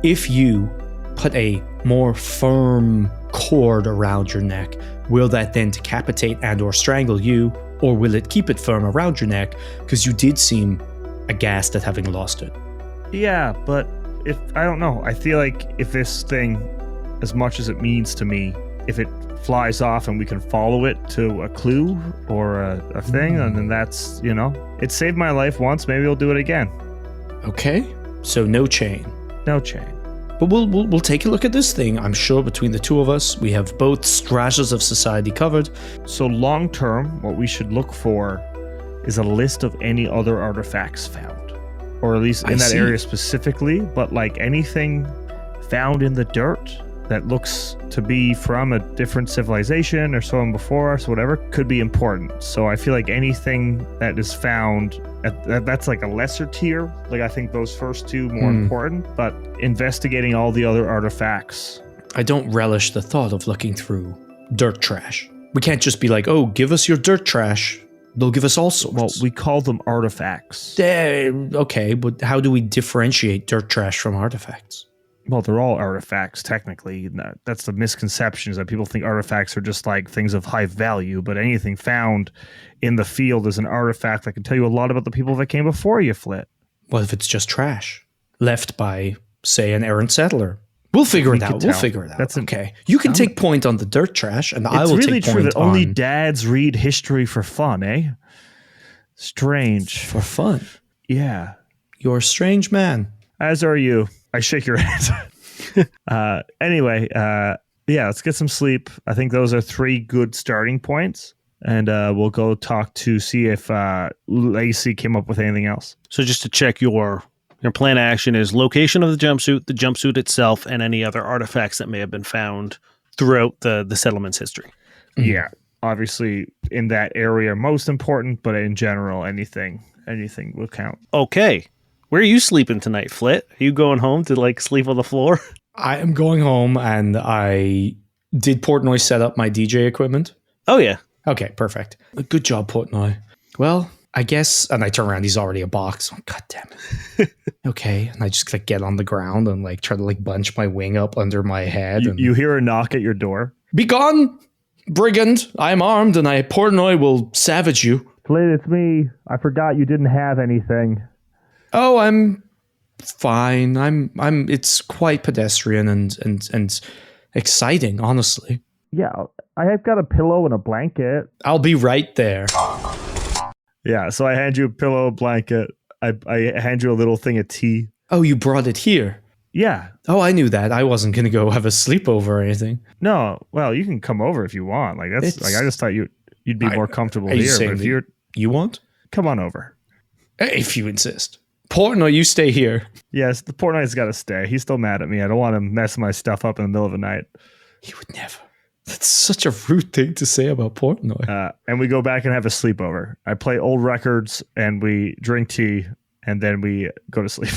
If you put a more firm cord around your neck, will that then decapitate and or strangle you? Or will it keep it firm around your neck? Because you did seem aghast at having lost it. Yeah, but if I don't know, I feel like if this thing, as much as it means to me, if it flies off and we can follow it to a clue or a thing, and then that's, it saved my life once, maybe we'll do it again. Okay, so no chain. No chain. But we'll take a look at this thing. I'm sure between the two of us, we have both stratas of society covered. So long term, what we should look for is a list of any other artifacts found, or at least in that area specifically, but like anything found in the dirt that looks to be from a different civilization or someone before us, whatever, could be important. So I feel like anything that is found that's like a lesser tier. Like I think those first two more important, but investigating all the other artifacts. I don't relish the thought of looking through dirt trash. We can't just be like, oh, give us your dirt trash. They'll give us all sorts. Well, we call them artifacts. Okay, but how do we differentiate dirt trash from artifacts? Well, they're all artifacts, technically. That's the misconception, is that people think artifacts are just like things of high value, but anything found in the field is an artifact that can tell you a lot about the people that came before you, Flit. What if it's just trash left by, say, an errant settler? We'll figure it out. We'll figure it out. That's okay. You can take point on the dirt trash, and I will It's really take true point that only on dads read history for fun, eh? Strange. for fun. Yeah. You're a strange man. As are you. I shake your hand. Anyway, let's get some sleep. I think those are 3 good starting points. And we'll go talk to see if Lacey came up with anything else. So just to check, your plan of action is location of the jumpsuit itself, and any other artifacts that may have been found throughout the settlement's history. Yeah. Obviously, in that area, most important, but in general, anything will count. Okay. Where are you sleeping tonight, Flit? Are you going home to sleep on the floor? I am going home, and I did Portnoy set up my DJ equipment. Oh, yeah. Okay, perfect. Good job, Portnoy. Well, I guess, and I turn around, he's already a box. Oh, God damn it. Okay. And I just like get on the ground and like try to like bunch my wing up under my head. And You hear a knock at your door. be gone, brigand. I am armed and Portnoy will savage you. Flit, it's me. I forgot you didn't have anything. Oh, I'm fine. It's quite pedestrian and exciting, honestly. Yeah, I have got a pillow and a blanket. I'll be right there. Yeah, so I hand you a pillow, a blanket. I hand you a little thing of tea. Oh, you brought it here. Yeah. Oh, I knew that. I wasn't gonna go have a sleepover or anything. No, well, you can come over if you want. Like that's It's- like I just thought you'd be more comfortable Are you here. saying But if that you're you want? come on over. If you insist. Portnoy, you stay here. Yes, the poor knight's got to stay. He's still mad at me. I don't want him messing my stuff up in the middle of the night. He would never. That's such a rude thing to say about Portnoy. And we go back and have a sleepover. I play old records and we drink tea and then we go to sleep.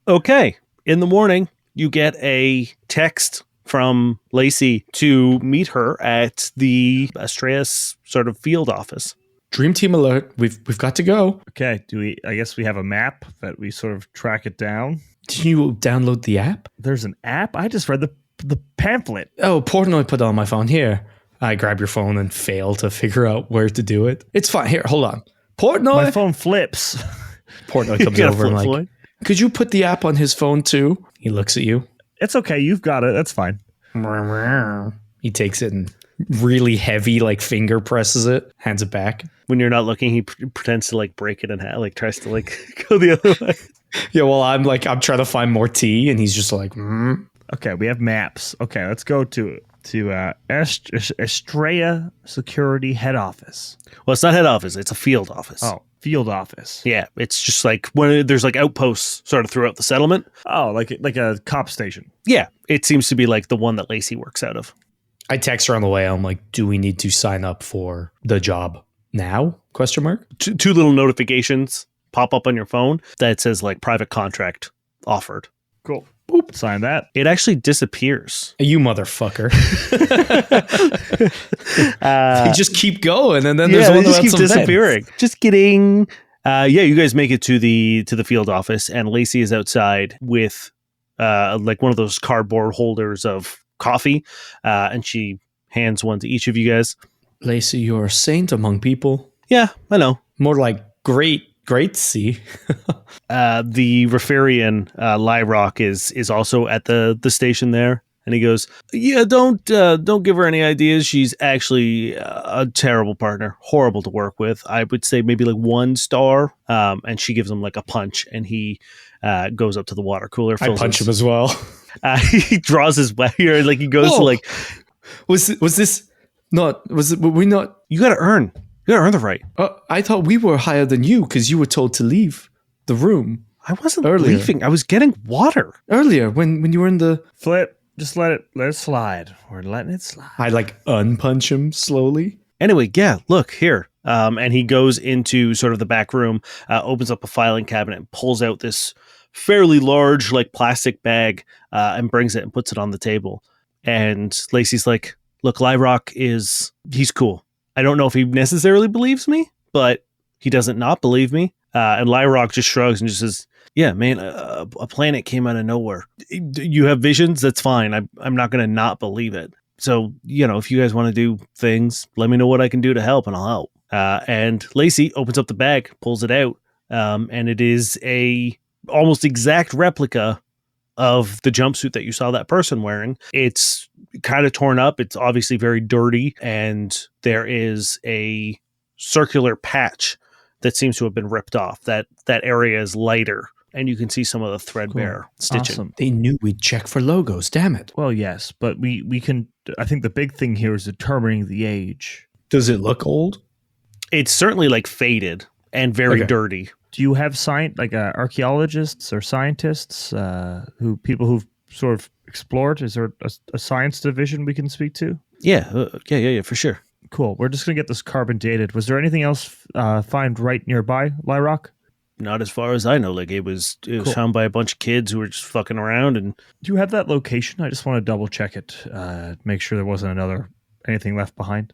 Okay. In the morning, you get a text from Lacey to meet her at the Astreas sort of field office. Dream Team alert. We've got to go. Okay, I guess we have a map that we sort of track it down. Did you download the app? There's an app? I just read the pamphlet. Oh, Portnoy put it on my phone. Here. I grab your phone and fail to figure out where to do it. It's fine. Here, hold on. Portnoy. My phone flips. Portnoy You comes got a over and flip like, phone? could you put the app on his phone too? He looks at you. It's okay. You've got it. That's fine. He takes it and really heavy, like finger presses it, hands it back. When you're not looking, he pretends to like break it in half, like tries to like go the other way. Yeah, well, I'm trying to find more tea, and he's just like, Okay, we have maps. Okay, let's go to Estrella Security Head Office. Well, it's not head office; it's a field office. Oh, field office. Yeah, it's just like when there's like outposts sort of throughout the settlement. Oh, like a cop station. Yeah, it seems to be like the one that Lacey works out of. I text her on the way. I'm like, do we need to sign up for the job now? Question mark. Two little notifications pop up on your phone that says like private contract offered. Cool. Boop. Sign that. It actually disappears. You motherfucker. You just keep going, and then there's yeah, one they just about keep some disappearing. vents. Just kidding. Yeah, you guys make it to the field office, and Lacey is outside with like one of those cardboard holders of coffee, and she hands one to each of you guys. Lacey, you're a saint among people. Yeah, I know. More like great to see. The Rafarian Lyrock is also at the station there, and he goes, "Yeah, don't give her any ideas. She's actually a terrible partner, horrible to work with. I would say maybe like 1 star." And she gives him like a punch, and he goes up to the water cooler. I punch him as well. He draws his here, like he goes Whoa. to like, were we not? you gotta earn the right. I thought we were higher than you because you were told to leave the room I wasn't Earlier. leaving. I was getting water. earlier when you were in the. Flip. Just let it slide. We're letting it slide. I like unpunch him slowly. Anyway, yeah, look here. And he goes into sort of the back room, opens up a filing cabinet, and pulls out this fairly large, like plastic bag, and brings it and puts it on the table. And Lacey's like, "Look, Lyrock he's cool. I don't know if he necessarily believes me, but he doesn't not believe me." And Lyrock just shrugs and just says, "Yeah, man, a planet came out of nowhere. You have visions? That's fine. I'm not going to not believe it. So, if you guys want to do things, let me know what I can do to help, and I'll help." And Lacey opens up the bag, pulls it out, and it is a almost exact replica of the jumpsuit that you saw that person wearing. It's kind of torn up. It's obviously very dirty, and there is a circular patch that seems to have been ripped off. That area is lighter, and you can see some of the threadbare stitching. Awesome. They knew we'd check for logos. Damn it! Well, yes, but we can. I think the big thing here is determining the age. Does it look old? It's certainly like faded and very Okay. dirty. Do you have archaeologists or scientists people who've sort of explored? Is there a science division we can speak to? Yeah, yeah, for sure. Cool. We're just gonna get this carbon dated. Was there anything else find right nearby, Lyrock? Not as far as I know. Like it was Cool. found by a bunch of kids who were just fucking around. And Do you have that location? I just want to double check it, make sure there wasn't anything left behind.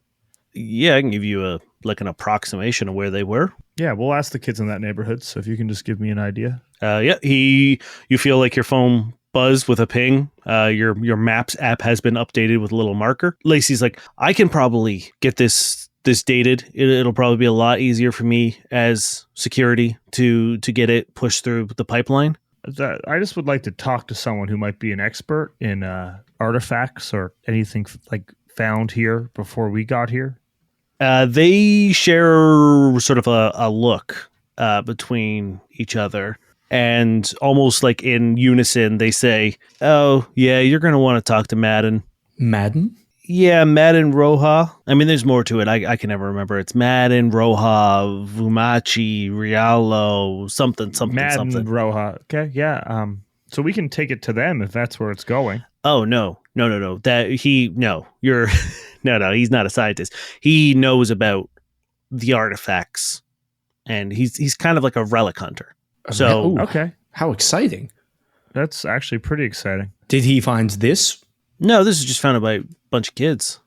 Yeah, I can give you an approximation of where they were. Yeah, we'll ask the kids in that neighborhood. So if you can just give me an idea. You feel like your phone buzzed with a ping. Your Maps app has been updated with a little marker. Lacey's like, I can probably get this dated. It'll probably be a lot easier for me as security to get it pushed through the pipeline. I just would like to talk to someone who might be an expert in artifacts or anything like found here before we got here. They share sort of a look between each other, and almost like in unison, they say, "Oh, yeah, you're going to want to talk to Madden." Madden? Yeah, Madden Roja. I mean, there's more to it. I can never remember. It's Madden Roja, Vumachi, Rialo, something. Madden Roja. Okay, yeah. So we can take it to them if that's where it's going. Oh no. You're no, he's not a scientist. He knows about the artifacts, and he's kind of like a relic hunter. So okay, how exciting! That's actually pretty exciting. Did he find this? No, this is just found by a bunch of kids.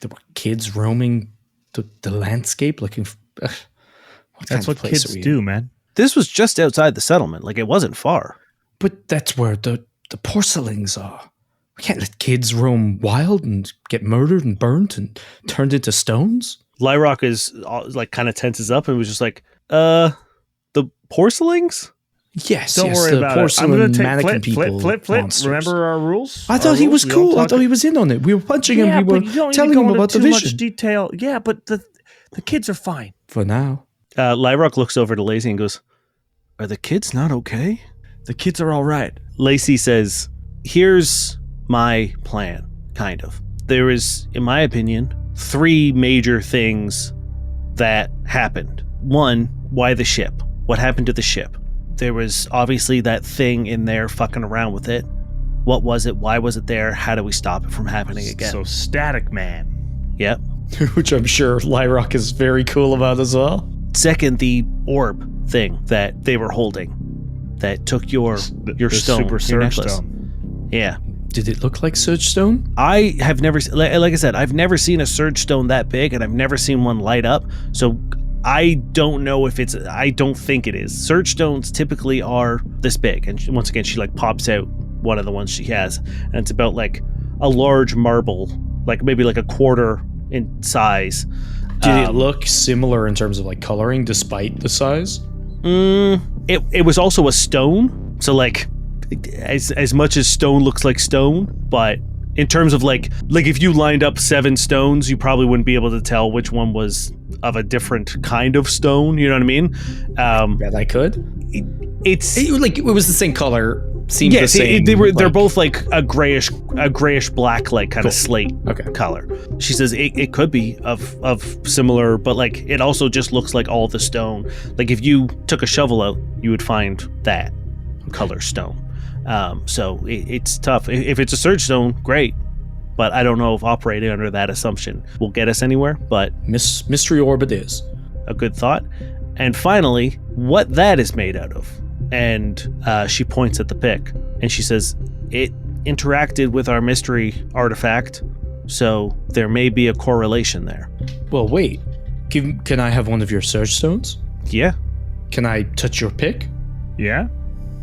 There were kids roaming the landscape looking for... That's what kids do, man. This was just outside the settlement. Like, it wasn't far. But that's where the porcelains are. We can't let kids roam wild and get murdered and burnt and turned into stones. Lyrock is like kind of tenses up and was just like, the porcelains? Yes, Don't worry about it. I'm going to take Flit. Monsters. Remember our rules? I thought he was cool. I thought he was in on it. We were punching him. We were telling him about the vision. Much detail. Yeah, but the kids are fine. For now. Lyrock looks over to Lacey and goes, are the kids not okay? The kids are all right. Lacey says, here's my plan, kind of. There is, in my opinion, 3 major things that happened. 1, why the ship? What happened to the ship? There was obviously that thing in there fucking around with it. What was it? Why was it there? How do we stop it from happening again? So Static Man. Yep. Which I'm sure Lyrock is very cool about as well. Second, the orb thing that they were holding that took your stone, super your surge necklace. stone. Yeah. Did it look like Surge Stone? I have never, like I said, I've never seen a surge stone that big, and I've never seen one light up. So I don't know if it's, I don't think it is. Surge stones typically are this big. And once again, she like pops out one of the ones she has, and it's about like a large marble, like maybe like a quarter in size. Did it look similar in terms of like coloring despite the size? It was also a stone. So like as much as stone looks like stone, but in terms of like if you lined up 7 stones, you probably wouldn't be able to tell which one was of a different kind of stone. You know what I mean? Yeah, I could. It was the same color. Seems the same. They're both like a grayish black, like kind of slate color. She says it could be of similar, but like it also just looks like all the stone. Like if you took a shovel out, you would find that color stone. So it's tough. If it's a surge stone, great. But I don't know if operating under that assumption will get us anywhere. But mystery orb it is. A good thought. And finally, what that is made out of. And she points at the pick and she says, it interacted with our mystery artifact, so there may be a correlation there. Well, wait. Can I have one of your surge stones? Yeah. Can I touch your pick? Yeah.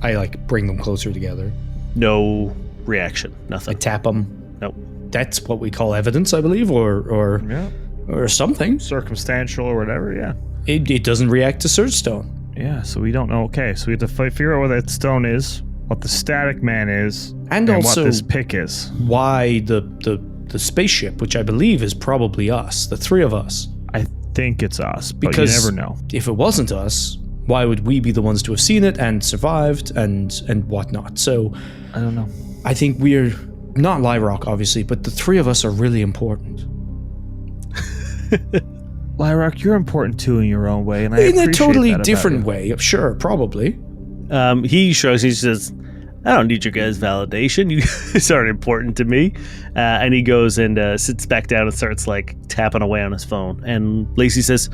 I like bring them closer together. No reaction. Nothing. I tap them. Nope. That's what we call evidence, I believe, or something. Circumstantial or whatever, yeah. It doesn't react to surge stone. Yeah, so we don't know. Okay, so we have to figure out what that stone is, what the Static Man is, and also what this pick is. Why the spaceship, which I believe is probably us, the 3 of us. I think it's us, but because you never know. If it wasn't us, why would we be the ones to have seen it and survived and whatnot? So I don't know. I think we're not Lyrock, obviously, but the 3 of us are really important. Lyrock, you're important too in your own way, and I in appreciate a totally that different way. Sure, probably. He shrugs. He says, "I don't need your guys' validation. You guys aren't important to me." And he goes and sits back down and starts like tapping away on his phone. And Lacey says,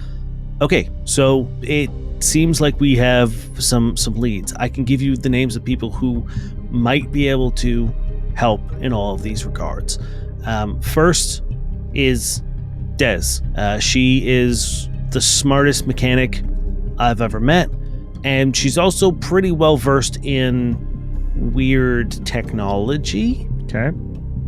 "Okay, so it seems like we have some leads. I can give you the names of people who might be able to help in all of these regards. First is Des. She is the smartest mechanic I've ever met, and she's also pretty well versed in weird technology. Okay.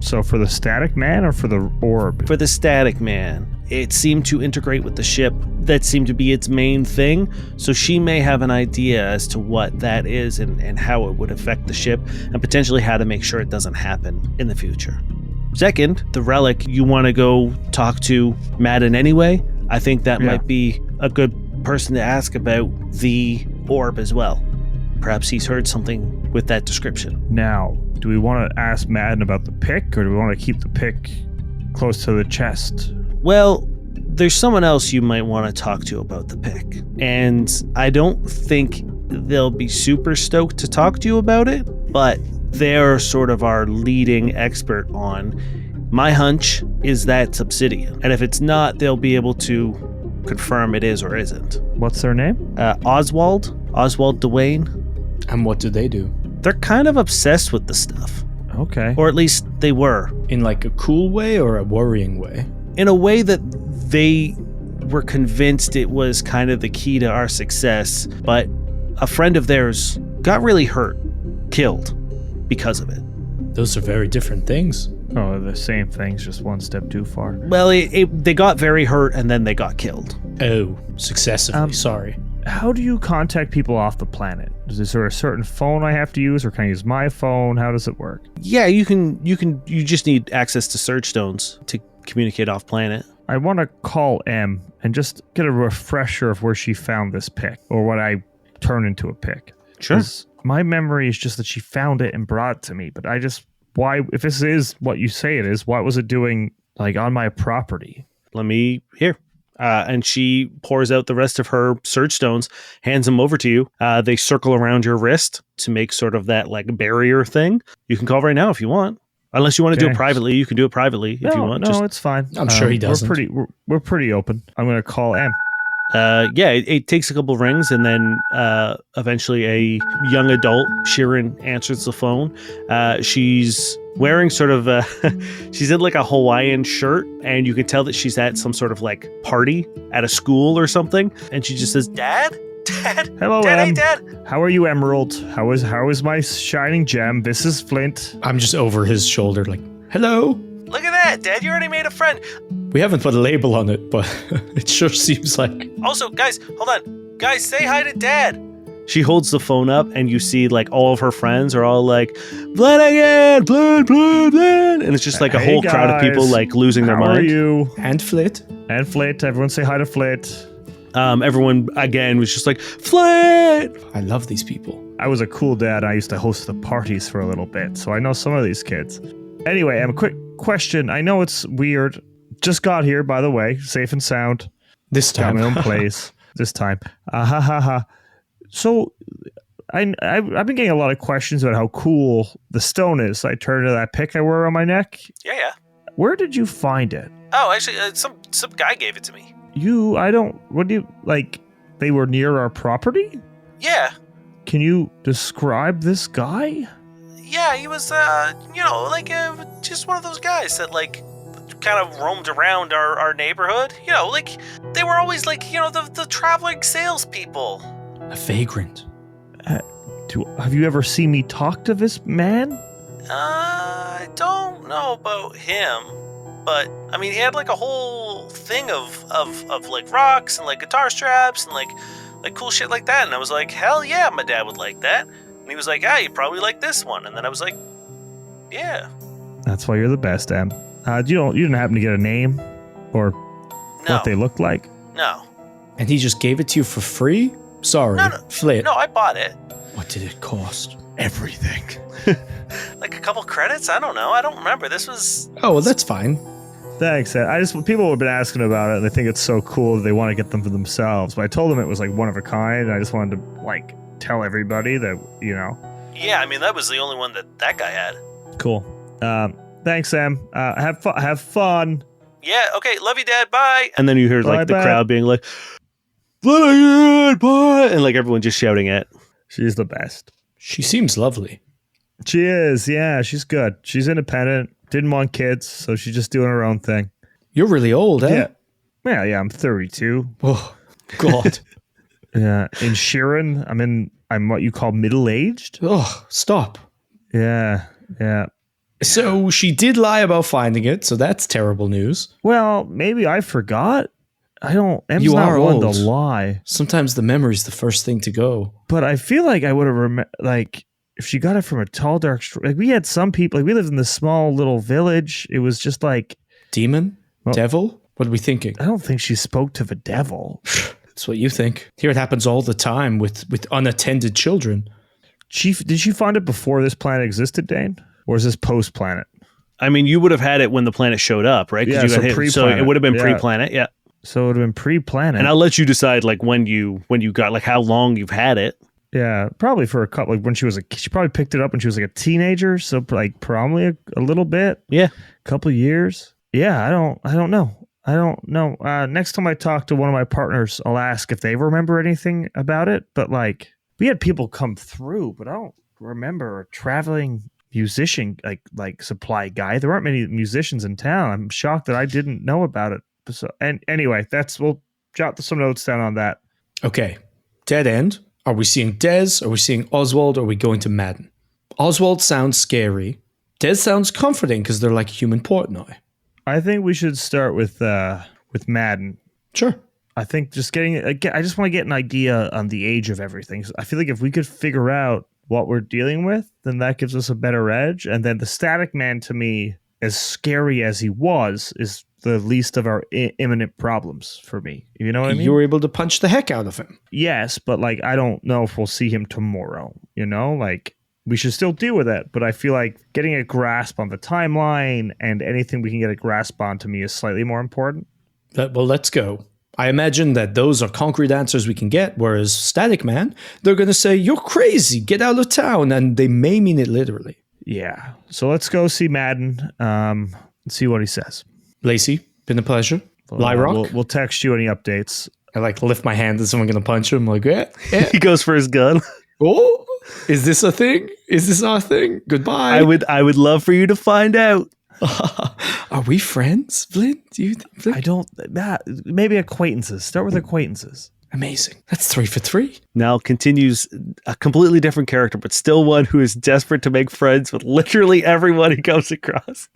So for the static man or for the orb? For the static man. It seemed to integrate with the ship. That seemed to be its main thing. So she may have an idea as to what that is and how it would affect the ship, and potentially how to make sure it doesn't happen in the future. Second, the relic, you want to go talk to Madden anyway. I think that might be a good person to ask about the orb as well. Perhaps he's heard something with that description. Now, do we want to ask Madden about the pick, or do we want to keep the pick close to the chest? Well, there's someone else you might want to talk to about the pick. And I don't think they'll be super stoked to talk to you about it, but they're sort of our leading expert on. My hunch is that's obsidian. And if it's not, they'll be able to confirm it is or isn't. What's their name? Oswald Dwayne. And what do they do? They're kind of obsessed with the stuff. Okay. Or at least they were. In like a cool way or a worrying way? In a way that they were convinced it was kind of the key to our success, but a friend of theirs got really hurt, killed because of it. Those are very different things. Oh, the same things, just one step too far. Well, they got very hurt and then they got killed. Oh, successively, sorry. How do you contact people off the planet? Is there a certain phone I have to use, or can I use my phone? How does it work? Yeah, you just need access to search stones to communicate off planet. I want to call M and just get a refresher of where she found this pick, or what I turned into a pick. Sure. 'Cause my memory is just that she found it and brought it to me, but why, if this is what you say it is, what was it doing like on my property? Let me hear. And she pours out the rest of her search stones, hands them over to you. They circle around your wrist to make sort of that like barrier thing. You can call right now if you want. Unless you want to do it privately, you can do it privately if you want. No, it's fine. I'm sure he doesn't. We're pretty open. I'm going to call M. It takes a couple rings, and then eventually a young adult, Shirin, answers the phone. She's wearing sort of she's in like a Hawaiian shirt, and you can tell that she's at some sort of like party at a school or something. And she just says, "Dad? Hello, Dad, M. hey, Dad." How are you, Emerald? How is my shining gem? This is Flint. I'm just over his shoulder like, hello? Look at that, Dad. You already made a friend. We haven't put a label on it, but it sure seems like... Also, guys, hold on. Guys, say hi to Dad. She holds the phone up, and you see like all of her friends are all like, "Vlyn again, Vlyn," and it's just like a whole crowd of people like losing their mind. How are you? And Flit? And Flit. Everyone say hi to Flit. Everyone again was just like, "Flit." I love these people. I was a cool dad. I used to host the parties for a little bit, so I know some of these kids. Anyway, a quick question. I know it's weird. Just got here, by the way, safe and sound. This time. Got my own place. This time. So, I've been getting a lot of questions about how cool the stone is. I turned to that pick I wear on my neck. Yeah. Where did you find it? Oh, actually, some guy gave it to me. They were near our property? Yeah. Can you describe this guy? Yeah, he was, just one of those guys that, like, kind of roamed around our neighborhood. You know, like, they were always, like, the traveling salespeople. A vagrant. Have you ever seen me talk to this man? I don't know about him, but, I mean, he had, like, a whole thing of like, rocks and, like, guitar straps and, like cool shit like that. And I was like, hell yeah, my dad would like that. And he was like, you probably like this one. And then I was like, yeah. That's why you're the best, Em. You didn't happen to get a name or what they looked like? No. And he just gave it to you for free? Sorry, No. Flit. No, I bought it. What did it cost? Everything. Like a couple credits? I don't know. I don't remember. This was... Oh, well, that's fine. Thanks. People have been asking about it, and they think it's so cool that they want to get them for themselves. But I told them it was like one of a kind, and I just wanted to like tell everybody that, Yeah, I mean, that was the only one that guy had. Cool. Thanks, Em. Have fun. Yeah, okay. Love you, Dad. Bye. And then you hear like the Bye. crowd being like, bye. And like everyone just shouting it. She's the best. She seems lovely. She is. Yeah, she's good. She's independent. Didn't want kids, so she's just doing her own thing. You're really old, eh? Yeah. Yeah, I'm 32. Oh, God. Yeah, in Sheeran, I'm what you call middle-aged. Oh, stop. Yeah. So she did lie about finding it, so that's terrible news. Well, maybe I forgot. Em's You not are one to old. lie. Sometimes the memory's the first thing to go. But I feel like I would have if she got it from a tall, dark street. Like we had some people, like we lived in this small little village. It was just like Demon? Well- Devil? What are we thinking? I don't think she spoke to the devil. That's what you think. Here it happens all the time with unattended children. Did she find it before this planet existed, Dane, or is this post planet? I mean, you would have had it when the planet showed up, right? 'Cause Yeah, you so got hit. So pre-planet. it would have been Yeah. pre-planet, yeah. So it would have been pre-planet. And I'll let you decide like when you got like how long you've had it. Yeah, probably for a couple. Like when she probably picked it up when she was like a teenager. So like probably a little bit. Yeah. Couple years. Yeah, I don't know. Next time I talk to one of my partners, I'll ask if they remember anything about it. But like we had people come through, but I don't remember a traveling musician like supply guy. There weren't many musicians in town. I'm shocked that I didn't know about it. So, and anyway, we'll jot some notes down on that. Okay. Dead end. Are we seeing Des? Are we seing Oswald? Or are we going to Madden? Oswald sounds scary. Des sounds comforting because they're like human Portnoy. I think we should start with Madden. Sure. I think just I just want to get an idea on the age of everything. So I feel like if we could figure out what we're dealing with, then that gives us a better edge. And then the Static Man, to me, as scary as he was, is the least of our imminent problems for me. You know what I mean? You were able to punch the heck out of him. Yes, but like I don't know if we'll see him tomorrow. You know, like we should still deal with it. But I feel like getting a grasp on the timeline and anything we can get a grasp on, to me, is slightly more important. Well, let's go. I imagine that those are concrete answers we can get, whereas Static Man, they're going to say, you're crazy, get out of town, and they may mean it literally. Yeah. So let's go see Madden and see what he says. Lacey, been a pleasure. Lyrock, We'll text you any updates. I like lift my hand as someone going to punch him. Like, yeah. He goes for his gun. Oh, is this a thing? Is this our thing? Goodbye. I would love for you to find out. Are we friends, Vlyn? Do you think? I don't. Maybe acquaintances. Start with acquaintances. Amazing. That's 3 for 3. Now continues a completely different character, but still one who is desperate to make friends with literally everyone he comes across.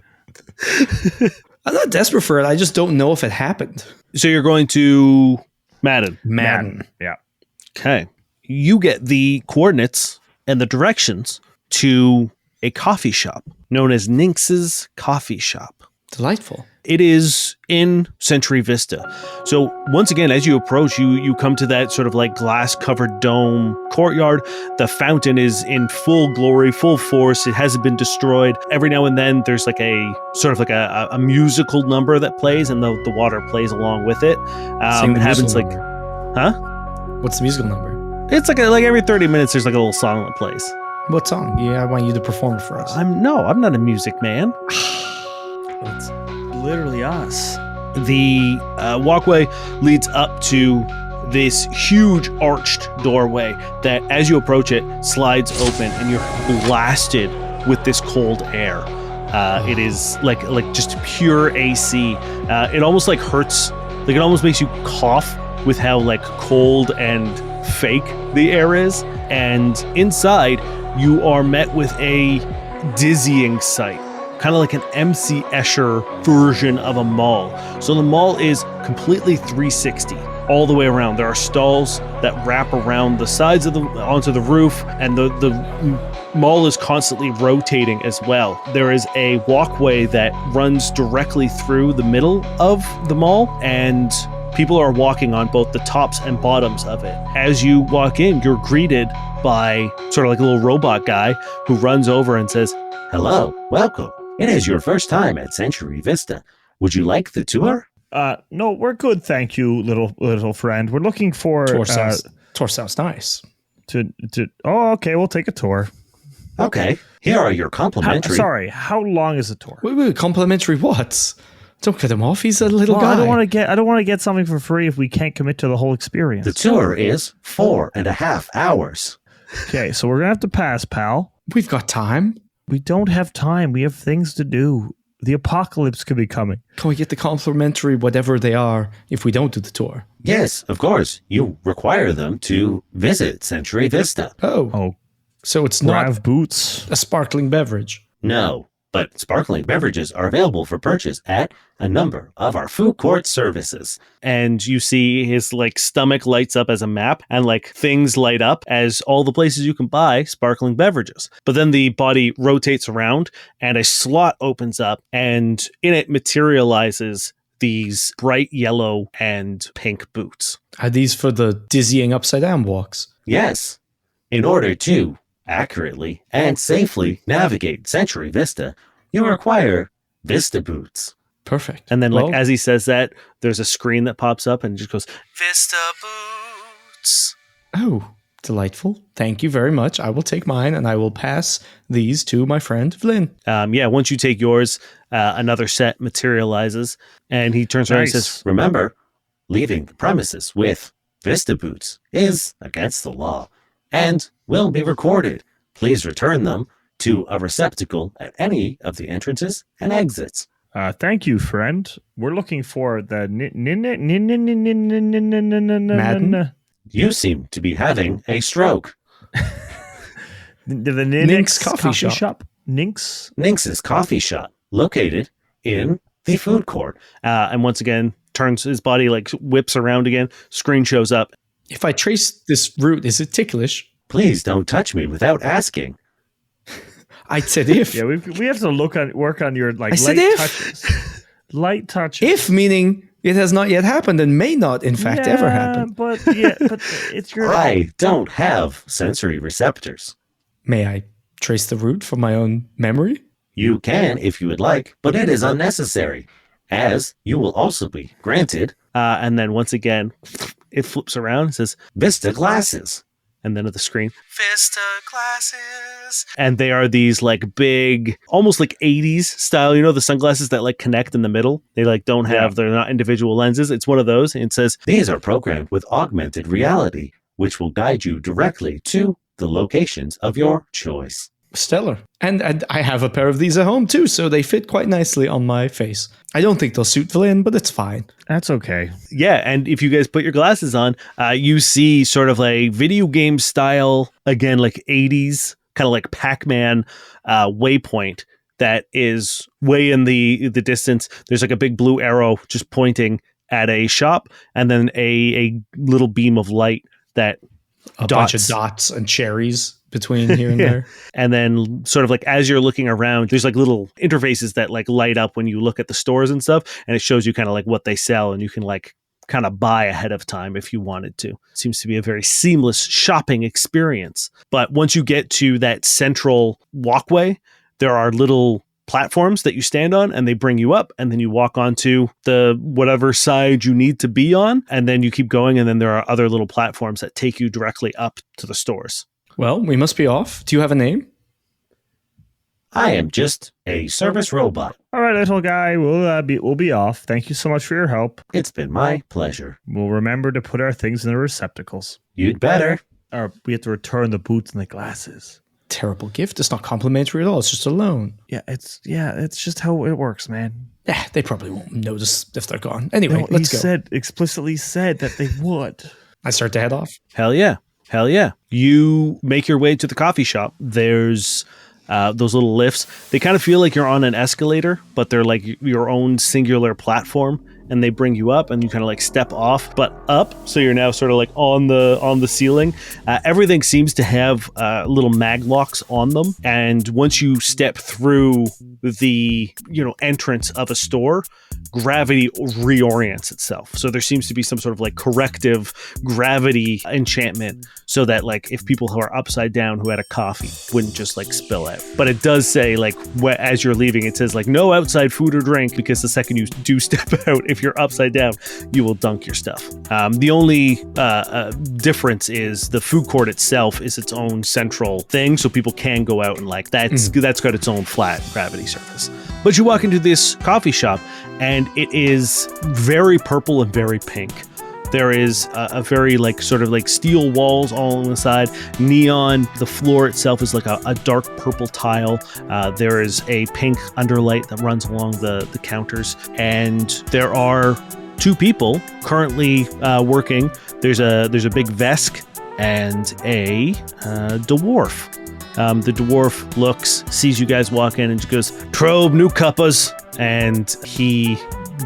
I'm not desperate for it. I just don't know if it happened. So you're going to Madden. Yeah. Okay. You get the coordinates and the directions to a coffee shop known as Nynx's Coffee Shop. Delightful. It is in Century Vista. So once again, as you approach, you come to that sort of like glass-covered dome courtyard. The fountain is in full glory, full force. It hasn't been destroyed. Every now and then, there's like a sort of like a musical number that plays, and the water plays along with it. Sing the It happens musical like, number. huh? What's the musical number? It's like every 30 minutes, there's like a little song that plays. What song? Yeah, I want you to perform it for us. I'm not a music man. It's literally us. The walkway leads up to this huge arched doorway that, as you approach it, slides open, and you're blasted with this cold air. It is like just pure AC. It almost like hurts. Like it almost makes you cough with how like cold and fake the air is. And inside, you are met with a dizzying sight. Kind of like an MC Escher version of a mall. So the mall is completely 360 all the way around. There are stalls that wrap around the sides of onto the roof, and the mall is constantly rotating as well. There is a walkway that runs directly through the middle of the mall, and people are walking on both the tops and bottoms of it. As you walk in, you're greeted by sort of like a little robot guy who runs over and says, Hello, welcome. It is your first time at Century Vista. Would you like the tour? No, we're good, thank you, little friend. We're looking for Tour sounds nice. Oh, okay, we'll take a tour. Okay, here are your complimentary. How long is the tour? Wait, complimentary what? Don't cut him off. He's a little guy. I don't want to get something for free if we can't commit to the whole experience. The tour is 4.5 hours. Okay, so we're gonna have to pass, pal. We've got time. We don't have time. We have things to do. The apocalypse could be coming. Can we get the complimentary whatever they are if we don't do the tour? Yes, of course. You require them to visit Century Vista. Oh, So it's not Grav boots. a sparkling beverage. No, but sparkling beverages are available for purchase at a number of our food court services. And you see his like stomach lights up as a map, and like things light up as all the places you can buy sparkling beverages. But then the body rotates around and a slot opens up, and in it materializes these bright yellow and pink boots. Are these for the dizzying upside down walks? Yes, in order to accurately and safely navigate Century Vista, you require Vista boots. Perfect. And then like Well, as he says that, there's a screen that pops up and it just goes, Vista boots. oh, delightful. Thank you very much. I will take mine and I will pass these to my friend Vlyn. Once you take yours, another set materializes, and he turns around and Nice. says, Remember, leaving the premises with Vista boots is against the law and will be recorded. Please return them to a receptacle at any of the entrances and exits. Thank you, friend. We're looking for the Madden? You seem to be having a stroke. The Nink's coffee shop. Nink's. Nynx's coffee shop, located in the food court. and once again, turns his body, like whips around again, screen shows up. If I trace this route, is it ticklish? Please don't touch me without asking. I said if. Yeah, we have to work on your like I said light if. touches. Light touches. If meaning it has not yet happened and may not, in fact, ever happen. But it's your. I don't have sensory receptors. May I trace the route from my own memory? You can if you would like, but it is unnecessary, as you will also be granted And then once again, it flips around and says, Vista glasses. and then at the screen, Vista glasses. And they are these like big, almost like 80s style, the sunglasses that like connect in the middle. They like don't have, they're not individual lenses. It's one of those. And it says, These are programmed with augmented reality, which will guide you directly to the locations of your choice. Stellar. And I have a pair of these at home too, so they fit quite nicely on my face. I don't think they'll suit Vlyn, but it's fine. That's okay. yeah. And if you guys put your glasses on, you see sort of a video game style, again, like 80s, kind of like Pac-Man waypoint that is way in the distance. There's like a big blue arrow just pointing at a shop, and then a little beam of light that A bunch of dots and cherries between here and Yeah. there. And then sort of like as you're looking around, there's like little interfaces that like light up when you look at the stores and stuff. And it shows you kind of like what they sell, and you can like kind of buy ahead of time if you wanted to. It seems to be a very seamless shopping experience. But once you get to that central walkway, there are little platforms that you stand on, and they bring you up, and then you walk onto the whatever side you need to be on, and then you keep going, and then there are other little platforms that take you directly up to the stores. Well, we must be off. Do you have a name? I am just a service robot. All right, little guy, we'll be off. Thank you so much for your help. It's been my pleasure. We'll remember to put our things in the receptacles. You'd better. Or we have to return the boots and the glasses. Terrible gift. It's not complimentary at all. It's just a loan. It's just how it works, man. Yeah, they probably won't notice if they're gone. Anyway, No, let's go. Explicitly said that they would. I start to head off. Hell yeah. Hell yeah. You make your way to the coffee shop. There's those little lifts. They kind of feel like you're on an escalator, but they're like your own singular platform, and they bring you up, and you kind of like step off, but up. So you're now sort of like on the ceiling. Everything seems to have little mag locks on them. And once you step through the entrance of a store, gravity reorients itself. So there seems to be some sort of like corrective gravity enchantment, so that like if people who are upside down who had a coffee wouldn't just like spill out. But it does say like as you're leaving, it says like no outside food or drink, because the second you do step out, if you're upside down, you will dunk your stuff. The only difference is the food court itself is its own central thing, so people can go out and like that's got its own flat gravity surface. But you walk into this coffee shop, and it is very purple and very pink. There is a very like sort of like steel walls all on the side, neon. The floor itself is like a dark purple tile. There is a pink underlight that runs along the counters, and there are 2 people currently working. There's a big Vesk and a dwarf. The dwarf looks, sees you guys walk in, and just goes, "Trobe, new cuppas," and he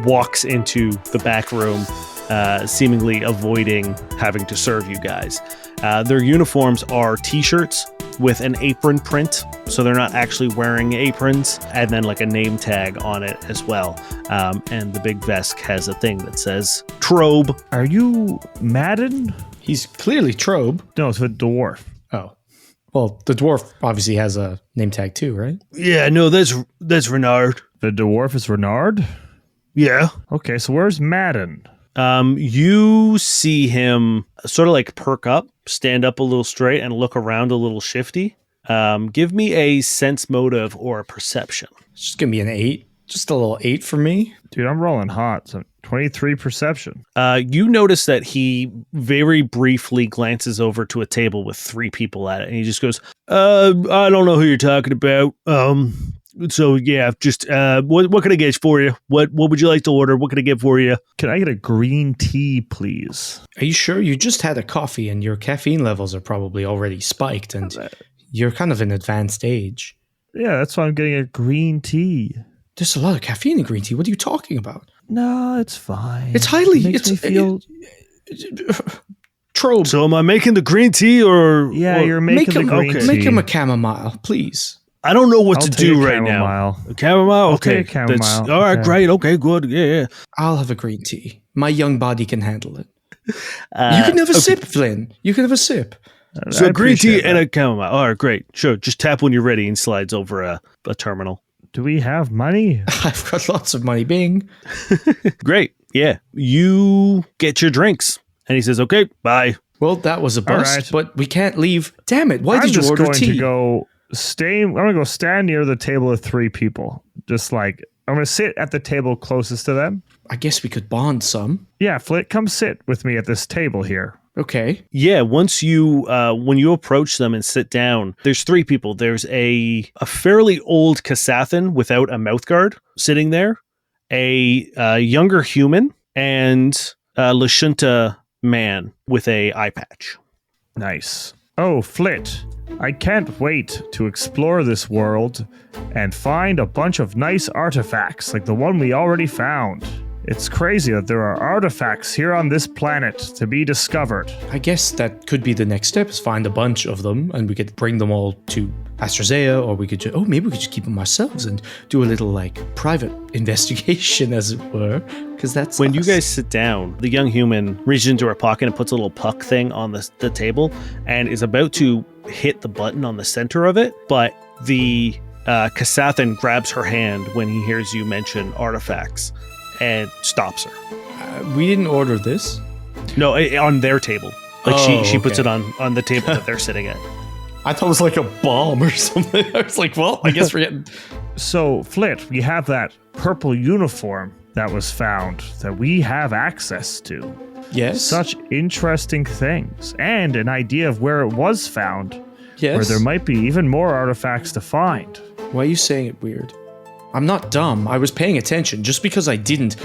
walks into the back room, seemingly avoiding having to serve you guys. Their uniforms are t-shirts with an apron print, so they're not actually wearing aprons, and then like a name tag on it as well. And the big Vesk has a thing that says Trobe. Are you Madden? He's clearly Trobe. No, it's a dwarf. Oh. Well, the dwarf obviously has a name tag too, right? Yeah, no, that's Renard. The dwarf is Renard? Yeah. Okay, so where's Madden? You see him sort of like perk up, stand up a little straight, and look around a little shifty. Give me a sense motive or a perception. It's just gonna be an 8. Just a little 8 for me. Dude, I'm rolling hot. So 23 perception. You notice that he very briefly glances over to a table with 3 people at it, and he just goes, I don't know who you're talking about. So yeah, just what can I get for you? What would you like to order? What can I get for you? Can I get a green tea, please? Are you sure? You just had a coffee and your caffeine levels are probably already spiked and you're kind of in advanced age. Yeah, that's why I'm getting a green tea. There's a lot of caffeine in green tea. What are you talking about? No, it's fine. It's highly... It makes me feel... Trobe. So am I making the green tea or... Yeah, or you're making the green tea. Make him a chamomile, please. I don't know what I'll to take do a right chamomile. now. A chamomile? I'll Okay. take a chamomile. That's, all right, Okay. great. Okay, good. Yeah. I'll have a green tea. My young body can handle it. You can have a sip, Vlyn. You can have a sip. So I green tea appreciate and that. a chamomile. All right, great. Sure. Just tap when you're ready and slides over a terminal. Do we have money? I've got lots of money. Bing. Great. Yeah. You get your drinks. And he says, okay, bye. Well, that was a bust, right. but we can't leave. Damn it. Why I'm did you just order going tea? to go I'm going to go stand near the table of 3 people. Just like, I'm going to sit at the table closest to them. I guess we could bond some. Yeah, Flit, come sit with me at this table here. Okay. Yeah, once you when you approach them and sit down, there's 3 people. There's a fairly old Kasathan without a mouthguard sitting there, a younger human, and a Lashunta man with a eye patch. Nice. Oh, Flit, I can't wait to explore this world and find a bunch of nice artifacts like the one we already found. It's crazy that there are artifacts here on this planet to be discovered. I guess that could be the next step, is find a bunch of them and we could bring them all to Astrazea, or we could maybe we could just keep them ourselves and do a little like private investigation, as it were, because that's When us. you guys sit down, the young human reaches into her pocket and puts a little puck thing on the table and is about to hit the button on the center of it, but the Kasathan grabs her hand when he hears you mention artifacts and stops her. We didn't order this. No, on their table. Like she puts it okay. on the table that they're sitting at. I thought it was like a bomb or something. I was like, well, I guess we're getting... So, Flit, we have that purple uniform that was found that we have access to. Yes? Such interesting things, and an idea of where it was found, yes? where there might be even more artifacts to find. Why are you saying it weird? I'm not dumb. I was paying attention. Just because I didn't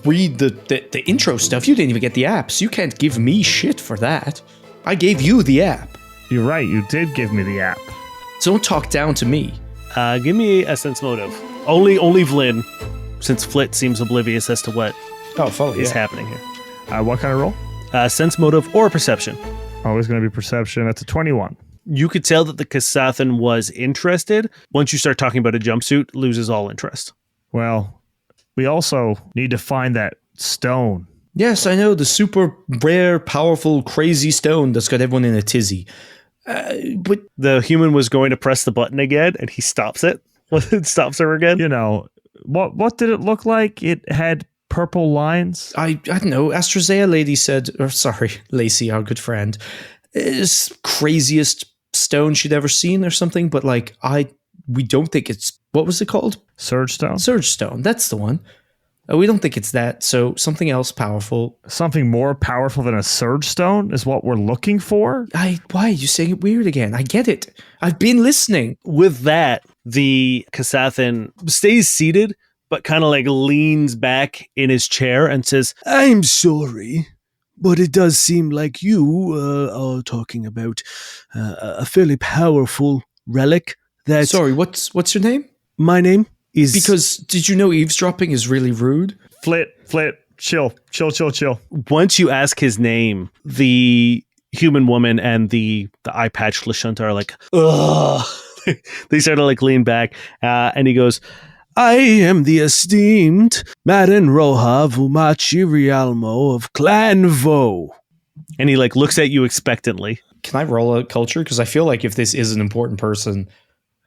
read the intro stuff, you didn't even get the apps. You can't give me shit for that. I gave you the app. You're right, you did give me the app. Don't talk down to me. Give me a sense motive. Only Vlyn, since Flit seems oblivious as to what is happening here. What kind of roll? Sense motive or perception. Always going to be perception. That's a 21. You could tell that the Kasathan was interested. Once you start talking about a jumpsuit, loses all interest. Well, we also need to find that stone. Yes, I know, the super rare, powerful, crazy stone that's got everyone in a tizzy. But The human was going to press the button again, and he stops it. It stops her again. You know, what did it look like? It had purple lines. I don't know, Astrazea lady said, Lacey, our good friend, is craziest stone she'd ever seen or something, but like, we don't think it's, what was it called? Surge stone. Surge stone, that's the one. We don't think it's that, so something else powerful. Something more powerful than a surge stone is what we're looking for? Why are you saying it weird again? I get it. I've been listening. With that, the Kasathan stays seated, but kind of like leans back in his chair and says, I'm sorry, but it does seem like you are talking about a fairly powerful relic that... Sorry, what's your name? My name is... Because did you know eavesdropping is really rude? Flit, chill. Once you ask his name, the human woman and the eye patch Lashunta are like, ugh. They sort of like lean back, and he goes, I am the esteemed Madden Roja Vumachi Rialmo of Clan Vo. And he like looks at you expectantly. Can I roll a culture? Because I feel like if this is an important person,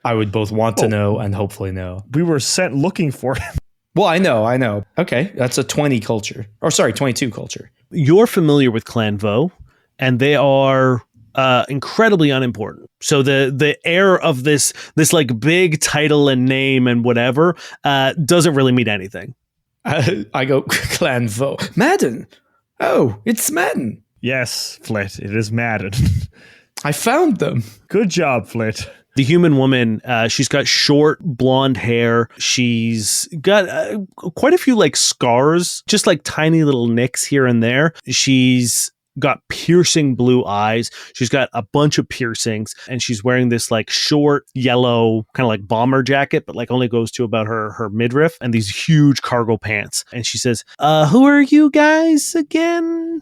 I would both want to know and hopefully know. We were sent looking for him. Well, I know. Okay, that's a 20 culture. Or sorry, 22 culture. You're familiar with Clan Vo, and they are incredibly unimportant. So the air of this like big title and name and whatever doesn't really mean anything. I go, Clan Vo. Madden. Oh, it's Madden. Yes, Flit, it is Madden. I found them. Good job, Flit. The human woman, she's got short blonde hair. She's got quite a few like scars, just like tiny little nicks here and there. She's got piercing blue eyes. She's got a bunch of piercings, and she's wearing this like short yellow kind of like bomber jacket, but like only goes to about her midriff, and these huge cargo pants. And she says, who are you guys again?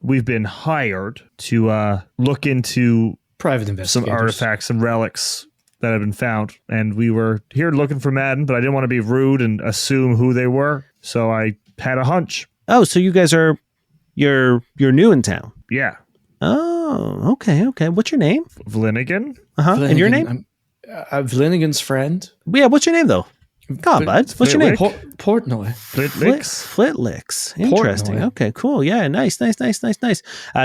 We've been hired to look into private investigators, some artifacts and relics that have been found, and we were here looking for Madden, but I didn't want to be rude and assume who they were, so I had a hunch. Oh, so you guys are you're new in town? Yeah. Oh, okay. What's your name? Vlyn. And your name? I'm Vlinigan's friend. Yeah, what's your name though? Come on, bud. What's your name? Portnoy. Flitlicks. Interesting. Portnoy. Okay, cool. Yeah, nice.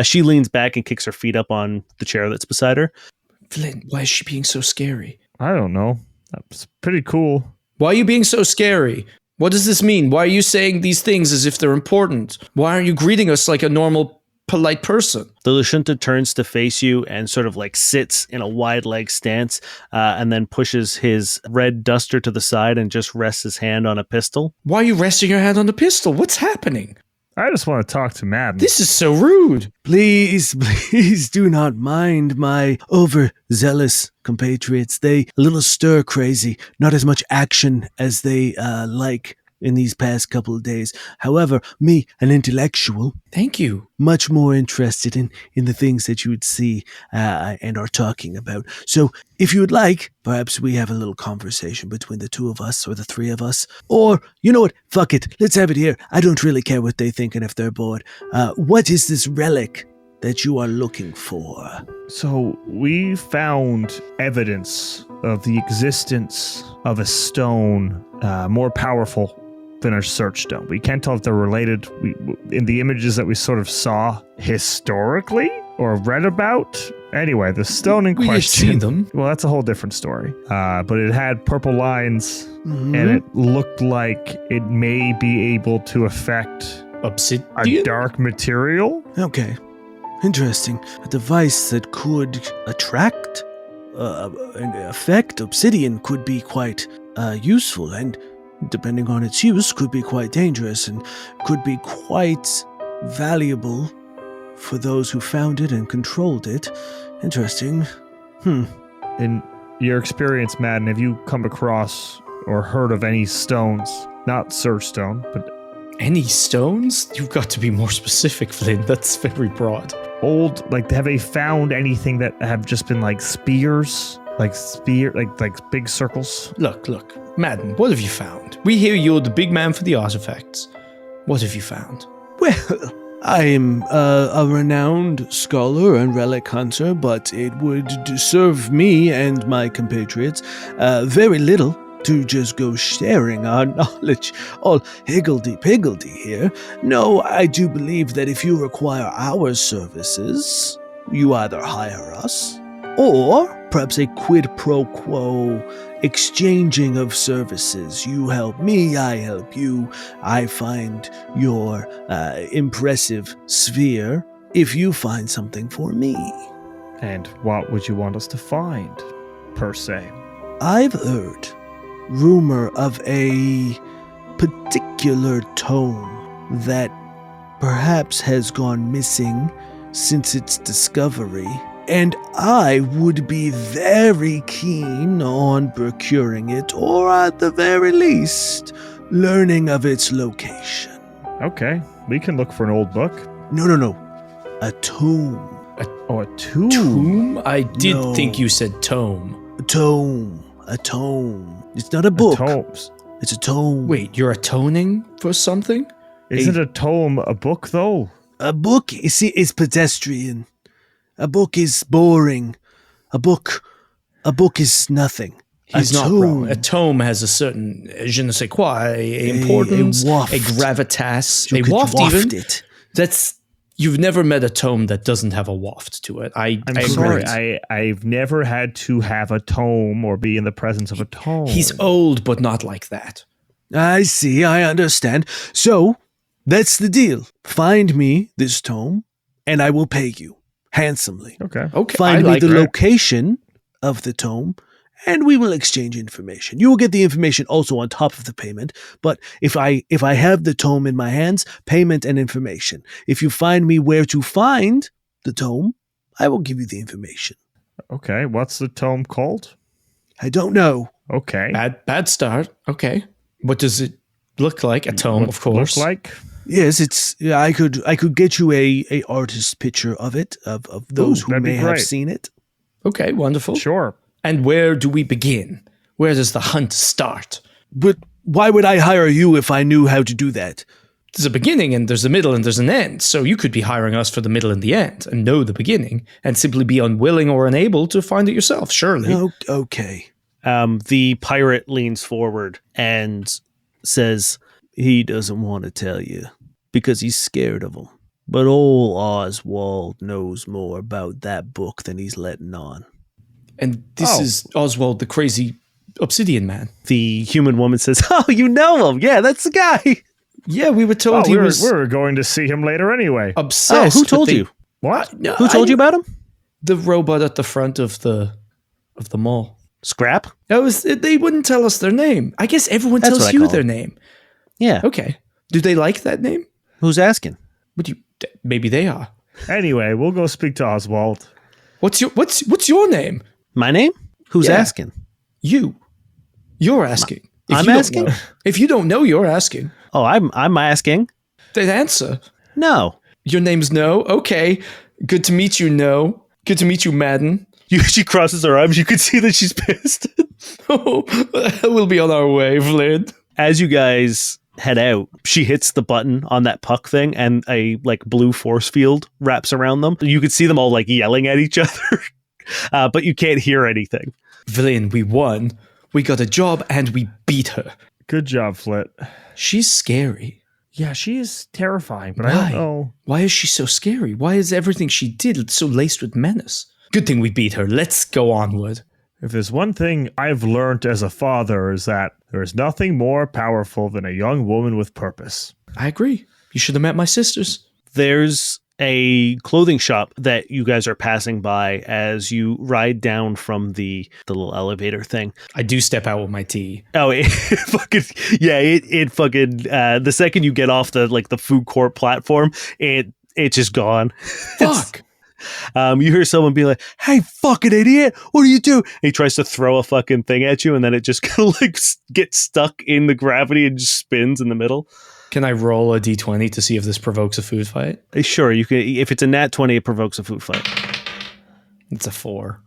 She leans back and kicks her feet up on the chair that's beside her. Vlyn, why is she being so scary? I don't know. That's pretty cool. Why are you being so scary? What does this mean? Why are you saying these things as if they're important? Why aren't you greeting us like a normal, polite person? The Lashunta turns to face you and sort of like sits in a wide leg stance, and then pushes his red duster to the side and just rests his hand on a pistol. Why are you resting your hand on the pistol? What's happening? I just want to talk to Madden. This is so rude. Please do not mind my overzealous compatriots. They a little stir crazy, not as much action as they like in these past couple of days. However, me, an intellectual, thank you, much more interested in the things that you would see and are talking about. So if you would like, perhaps we have a little conversation between the two of us or the three of us. Or, you know what, fuck it, let's have it here. I don't really care what they think and if they're bored. What is this relic that you are looking for? So we found evidence of the existence of a stone more powerful than our search stone. We can't tell if they're related. In the images that we sort of saw historically or read about. Anyway, the stone in we question. Seen them. Well, that's a whole different story. But it had purple lines, and it looked like it may be able to affect obsidian, a dark material. Okay, interesting. A device that could attract and affect obsidian could be quite useful, and depending on its use, could be quite dangerous and could be quite valuable for those who found it and controlled it. Interesting. In your experience, Madden, have you come across or heard of any stones? Not search stone, but... Any stones? You've got to be more specific, Vlyn. That's very broad. Old, like, have they found anything that have just been like spears? Like big circles? Look. Madden, what have you found? We hear you're the big man for the artifacts. What have you found? Well, I am a renowned scholar and relic hunter, but it would serve me and my compatriots very little to just go sharing our knowledge all higgledy-piggledy here. No, I do believe that if you require our services, you either hire us, or perhaps a quid pro quo exchanging of services. You help me, I help you. I find your impressive sphere if you find something for me. And what would you want us to find, per se? I've heard rumor of a particular tome that perhaps has gone missing since its discovery, and I would be very keen on procuring it, or at the very least, learning of its location. Okay, we can look for an old book. No. A tome. A tomb? Tomb? I did No. think you said tome. A tome. A tome. It's not a book. Tomes. It's a tome. Wait, you're atoning for something? Isn't a tome a book, though? A book, you see, is pedestrian. A book is boring. A book is nothing. He's A not tome. wrong. A tome has a certain je ne sais quoi, a importance, a waft. a gravitas, You a could waft, waft even. it. That's you've never met a tome that doesn't have a waft to it. I'm I sorry, agree. I've never had to have a tome or be in the presence of a tome. He's old, but not like that. I see, I understand. So, that's the deal. Find me this tome, and I will pay you handsomely. Okay. Okay, Find I me like the that. location of the tome, and we will exchange information. You will get the information also on top of the payment, but if I have the tome in my hands, payment and information. If you find me where to find the tome, I will give you the information. Okay, what's the tome called? I don't know. Okay. Bad start. Okay. What does it look like? A tome, of course. Look like? Yes, it's. I could get you a artist picture of it of those Ooh, who that'd be may have great. seen it. Okay, wonderful. Sure. And where do we begin? Where does the hunt start? But why would I hire you if I knew how to do that? There's a beginning and there's a middle and there's an end. So you could be hiring us for the middle and the end and know the beginning and simply be unwilling or unable to find it yourself, surely. Okay. The pirate leans forward and says he doesn't want to tell you because he's scared of him. But old Oswald knows more about that book than he's letting on. And this Oh. is Oswald, the crazy obsidian man. The human woman says, "Oh, you know him? Yeah, that's the guy." Yeah, we were told Oh, he we was were going to see him later anyway. Oh, obsessed. who told but they- you? What? No, Who told you about him? The robot at the front of the mall. Scrap? They wouldn't tell us their name. I guess everyone That's what tells I you call their it. name. Yeah. Okay. Do they like that name? Who's asking? Would you? Maybe they are. Anyway, we'll go speak to Oswald. What's your name? My name? Who's Yeah. asking? You. You're asking. If I'm you don't asking? know- if you don't know, you're asking. Oh, I'm asking. Then answer. No. Your name's No. Okay. Good to meet you, No. Good to meet you, Madden. She crosses her arms. You can see that she's pissed. Oh, we'll be on our way, Vlyn. As you guys head out, she hits the button on that puck thing and a like blue force field wraps around them. You can see them all like yelling at each other, but you can't hear anything. Vlyn, we won. We got a job and we beat her. Good job, Flit. She's scary. Yeah, she is terrifying, but I Why? don't know. Why is she so scary? Why is everything she did so laced with menace? Good thing we beat her. Let's go onward. If there's one thing I've learned as a father is that there is nothing more powerful than a young woman with purpose. I agree. You should have met my sisters. There's a clothing shop that you guys are passing by as you ride down from the little elevator thing. I do step out with my tea. Oh, it fucking yeah! It fucking the second you get off the food court platform, it's just gone. Fuck. You hear someone be like, "Hey, fucking idiot! What do you do?" And he tries to throw a fucking thing at you, and then it just kind of like gets stuck in the gravity and just spins in the middle. Can I roll a d20 to see if this provokes a food fight? Sure, you can. If it's a nat 20, it provokes a food fight. It's a 4.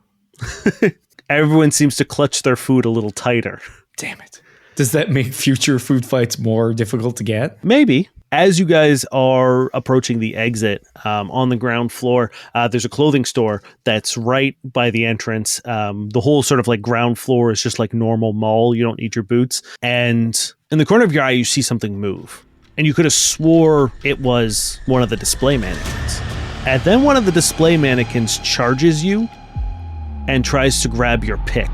Everyone seems to clutch their food a little tighter. Damn it. Does that make future food fights more difficult to get? Maybe. As you guys are approaching the exit on the ground floor, there's a clothing store that's right by the entrance. The whole sort of like ground floor is just like normal mall. You don't need your boots. And in the corner of your eye, you see something move. And you could have swore it was one of the display mannequins. And then one of the display mannequins charges you and tries to grab your pick.